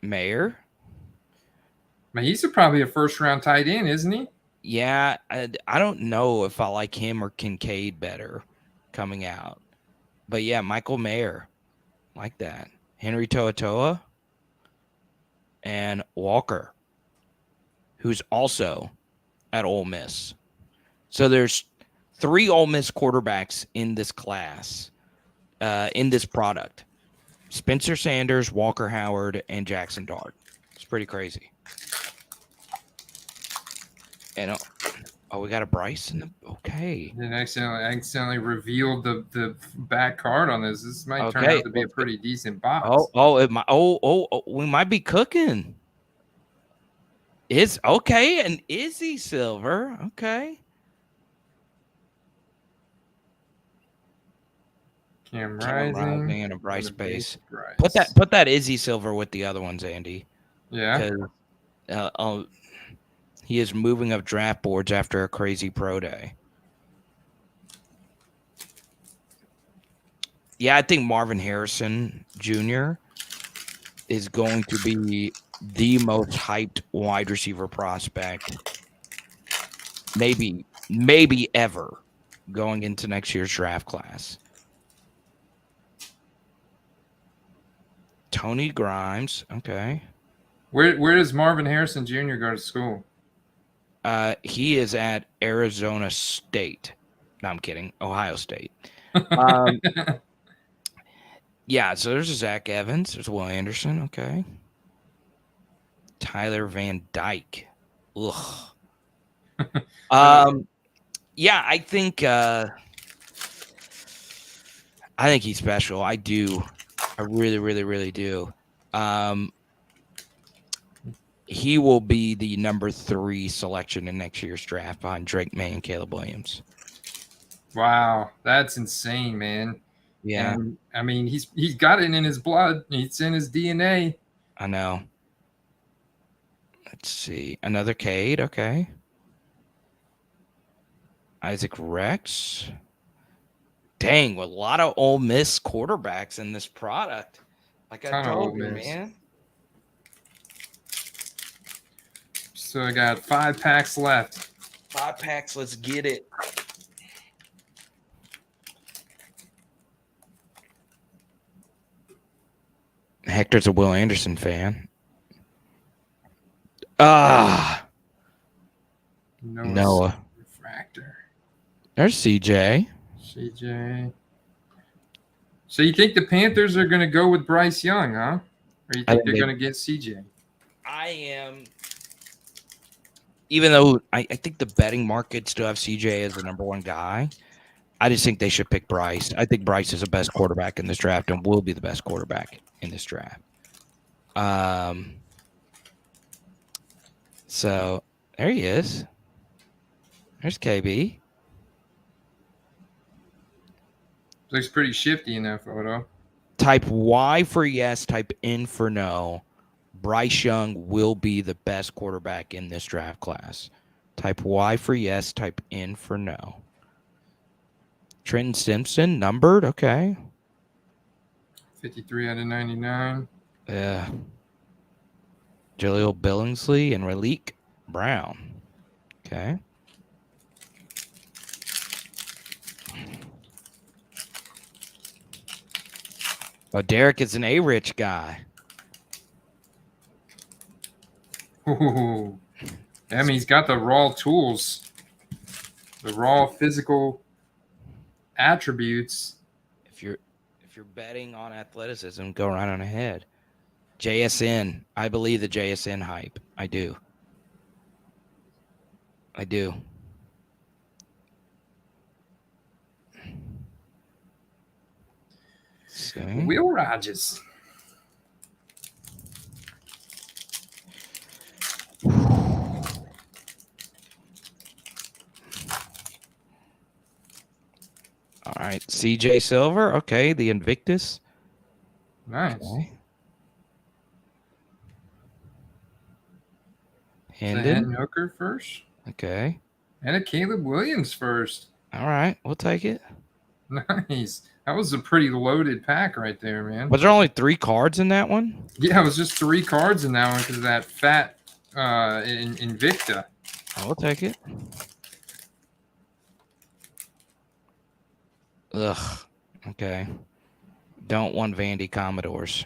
Mayer. Man, he's probably a first-round tight end, isn't he? Yeah, I don't know if I like him or Kincaid better coming out. But, yeah, Michael Mayer. Like that. Henry To'oTo'o. And Walker, who's also at Ole Miss. So there's 3 Ole Miss quarterbacks in this class, in this product. Spencer Sanders, Walker Howard, and Jackson Dart. It's pretty crazy. And we got a Bryce in the okay. And accidentally revealed the back card on this. This might turn out to be a pretty decent box. We might be cooking. It's okay, and Izzy Silver. Okay. Cam Rising and a Bryce base. Bryce. Put that Izzy Silver with the other ones, Andy. Yeah. Because he is moving up draft boards after a crazy pro day. Yeah, I think Marvin Harrison Jr. is going to be the most hyped wide receiver prospect maybe ever going into next year's draft class. Tony Grimes, okay. Where does Marvin Harrison Jr. go to school? He is at Arizona State. No, I'm kidding. Ohio State. Yeah, so there's a Zach Evans. There's Will Anderson. Okay. Tyler Van Dyke. Ugh. Yeah, I think he's special. I do. I really, really, really do. He will be the number 3 selection in next year's draft behind Drake May and Caleb Williams. Wow, that's insane, man. Yeah. And, I mean, he's got it in his blood. It's in his DNA. I know. Let's see. Another Cade, okay. Isaac Rex. Dang, a lot of Ole Miss quarterbacks in this product. Like I Ton of Ole told you, Miss. man. So I got 5 packs left. 5 packs. Let's get it. Hector's a Will Anderson fan. Noah. Refractor. There's CJ. CJ. So you think the Panthers are going to go with Bryce Young, huh? Or you think they're going to get CJ? I am. Even though I think the betting market still have CJ as the number 1 guy, I just think they should pick Bryce. I think Bryce is the best quarterback in this draft and will be the best quarterback in this draft. So there he is. There's KB. Looks pretty shifty in that photo. Type Y for yes, type N for no. Bryce Young will be the best quarterback in this draft class. Type Y for yes, type N for no. Trenton Simpson, numbered, okay. 53 out of 99. Yeah. Jaleel Billingsley and Raleek Brown. Okay. Oh, Derek is an A-Rich guy. Ooh. I mean, he's got the raw tools, the raw physical attributes. If you're betting on athleticism, go right on ahead. JSN. I believe the JSN hype. I do. Okay. Will Rogers. All right. CJ Silver. Okay. The Invictus. Nice. Okay. Hendon Hooker first. Okay. And a Caleb Williams first. All right. We'll take it. Nice. That was a pretty loaded pack right there, man. Was there only 3 cards in that one? Yeah, it was just 3 cards in that one because of that fat Invicta. I'll take it. Ugh. Okay. Don't want Vandy Commodores.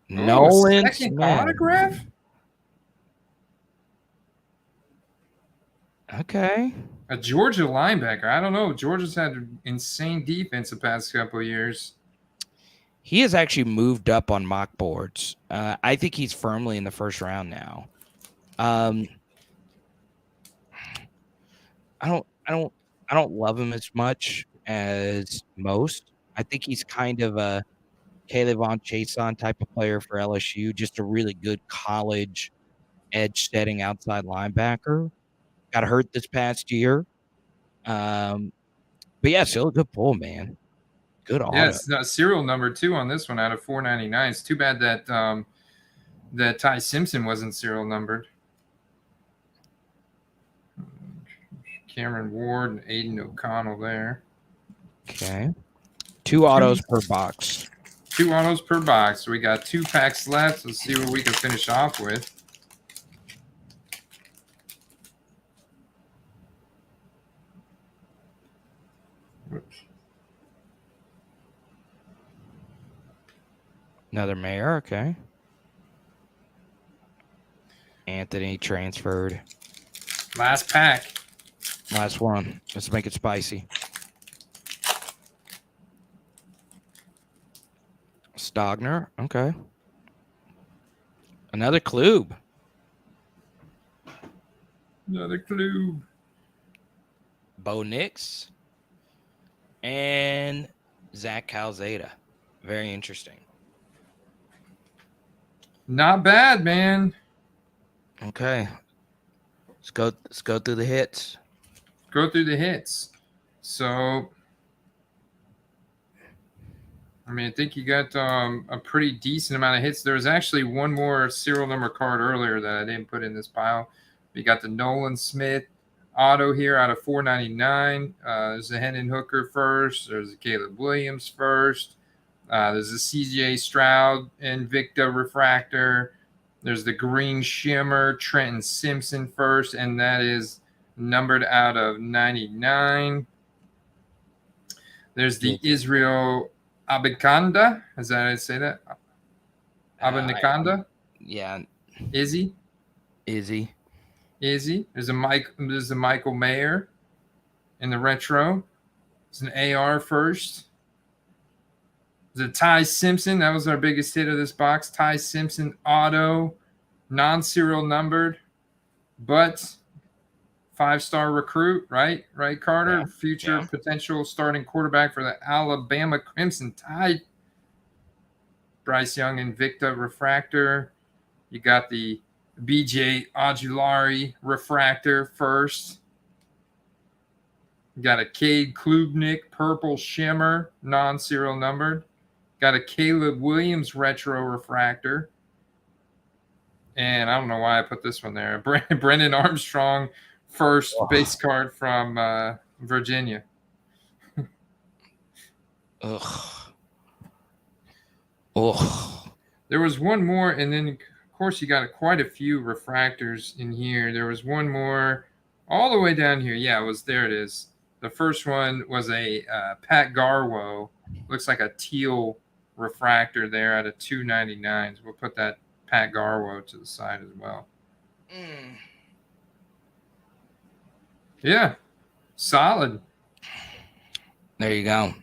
Nolan second autograph? Okay. A Georgia linebacker. I don't know. Georgia's had an insane defense the past couple of years. He has actually moved up on mock boards. I think he's firmly in the first round now. I don't love him as much as most. I think he's kind of a Caleb Von Chason type of player for LSU, just a really good college edge setting outside linebacker. Got hurt this past year. But yeah, still a good pull, man. Good auto. Yeah, it's serial number 2 on this one out of 499. It's too bad that that Ty Simpson wasn't serial numbered. Cameron Ward and Aiden O'Connell there. Okay. 2 autos per box. 2 autos per box. So we got 2 packs left. Let's see what we can finish off with. Whoops. Another Mayor, okay. Anthony transferred. Last pack. Last one. Let's make it spicy. Stogner, okay. Another Klube. Another Klube. Bo Nix. And Zach Calzada. Very interesting. Not bad, man. Okay. Let's go through the hits. Go through the hits. So, I mean, I think you got a pretty decent amount of hits. There was actually one more serial number card earlier that I didn't put in this pile. You got the Nolan Smith, auto here out of 499. There's a Hendon Hooker first. There's a Caleb Williams first. There's a CJ Stroud Invicta refractor. There's the green shimmer Trenton Simpson first, and that is numbered out of 99. There's the Israel Abikanda. Is that how I say that? Abanikanda? Yeah. Izzy. There's a Michael Mayer in the retro. It's an AR first. There's a Ty Simpson. That was our biggest hit of this box. Ty Simpson auto, non-serial numbered, but 5-star recruit, right? Right, Carter? Yeah. Future potential starting quarterback for the Alabama Crimson Tide. Bryce Young Invicta refractor. You got the BJ Ojulari refractor first. You got a Cade Klubnik purple shimmer, non-serial numbered. Got a Caleb Williams retro refractor. And I don't know why I put this one there. Brendan Armstrong first base card from Virginia. Ugh. There was one more, and then of course you got quite a few refractors in here. There was one more all the way down here. Yeah, there it is. The first one was a Pat Garwo. Looks like a teal refractor there out of 299. So we'll put that Pat Garwo to the side as well. Yeah, solid. There you go.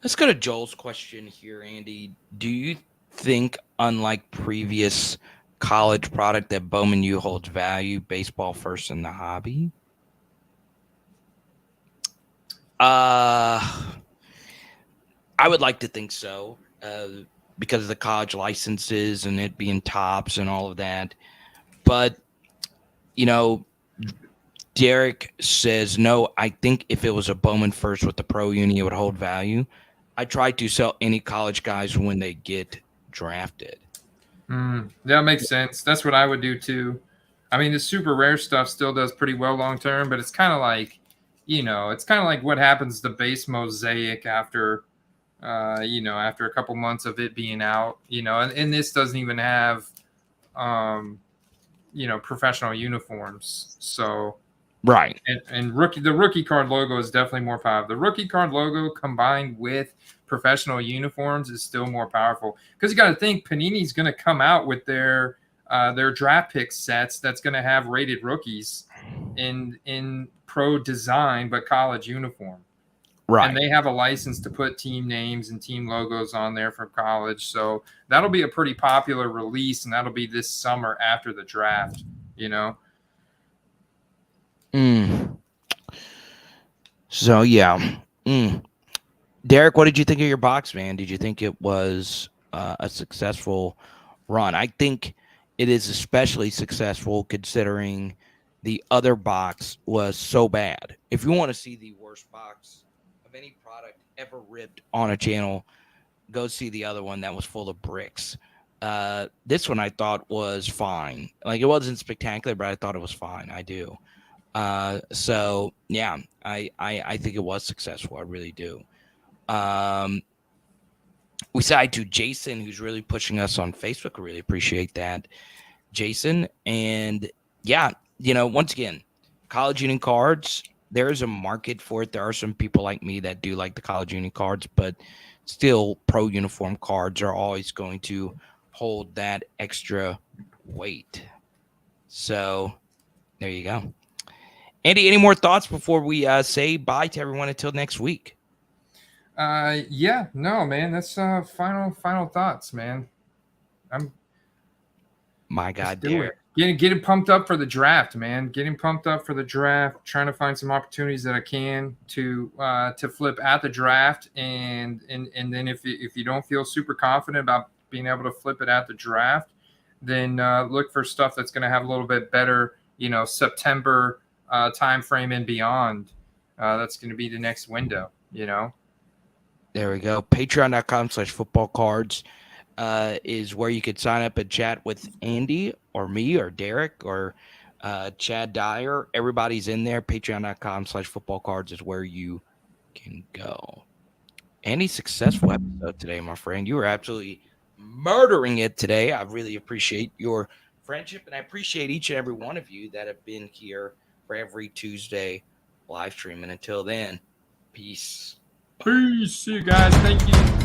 Let's go to Joel's question here, Andy. Do you think, unlike previous college product, that Bowman U holds value, baseball first in the hobby? I would like to think so, because of the college licenses and it being tops and all of that. But, Derek says, no, I think if it was a Bowman first with the pro uni, it would hold value. I try to sell any college guys when they get drafted. That makes sense. That's what I would do too. I mean, the super rare stuff still does pretty well long term, but it's kind of like, it's kind of like what happens to base mosaic after, after a couple months of it being out, and this doesn't even have, professional uniforms. So, right. And the rookie card logo is definitely more powerful. The rookie card logo combined with professional uniforms is still more powerful, because you got to think Panini's going to come out with their draft pick sets that's going to have rated rookies in pro design but college uniform. Right. And they have a license to put team names and team logos on there from college. So that'll be a pretty popular release, and that'll be this summer after the draft, So, yeah. Derek, what did you think of your box, man? Did you think it was a successful run? I think it is especially successful considering the other box was so bad. If you want to see the worst box of any product ever ripped on a channel, go see the other one that was full of bricks. This one I thought was fine. Like, it wasn't spectacular, but I thought it was fine. I do. So yeah, I think it was successful. I really do. We side to Jason, who's really pushing us on Facebook. I really appreciate that, Jason. And yeah, once again, college union cards, there is a market for it. There are some people like me that do like the college union cards, but still pro uniform cards are always going to hold that extra weight. So there you go. Andy, any more thoughts before we say bye to everyone until next week? Yeah, no, man, that's final thoughts, man. My God, Derek. Getting pumped up for the draft, man. Getting pumped up for the draft. Trying to find some opportunities that I can to flip at the draft, and then if you don't feel super confident about being able to flip it at the draft, then look for stuff that's going to have a little bit better, September time frame and beyond. That's going to be the next window. There we go. Patreon.com/footballcards. is where you could sign up and chat with Andy or me or Derek or Chad Dyer. Everybody's in there. Patreon.com/footballcards is where you can go. Andy, successful episode today, my friend. You were absolutely murdering it today. I really appreciate your friendship, and I appreciate each and every one of you that have been here for every Tuesday live stream. And until then, peace. Peace. See you guys. Thank you.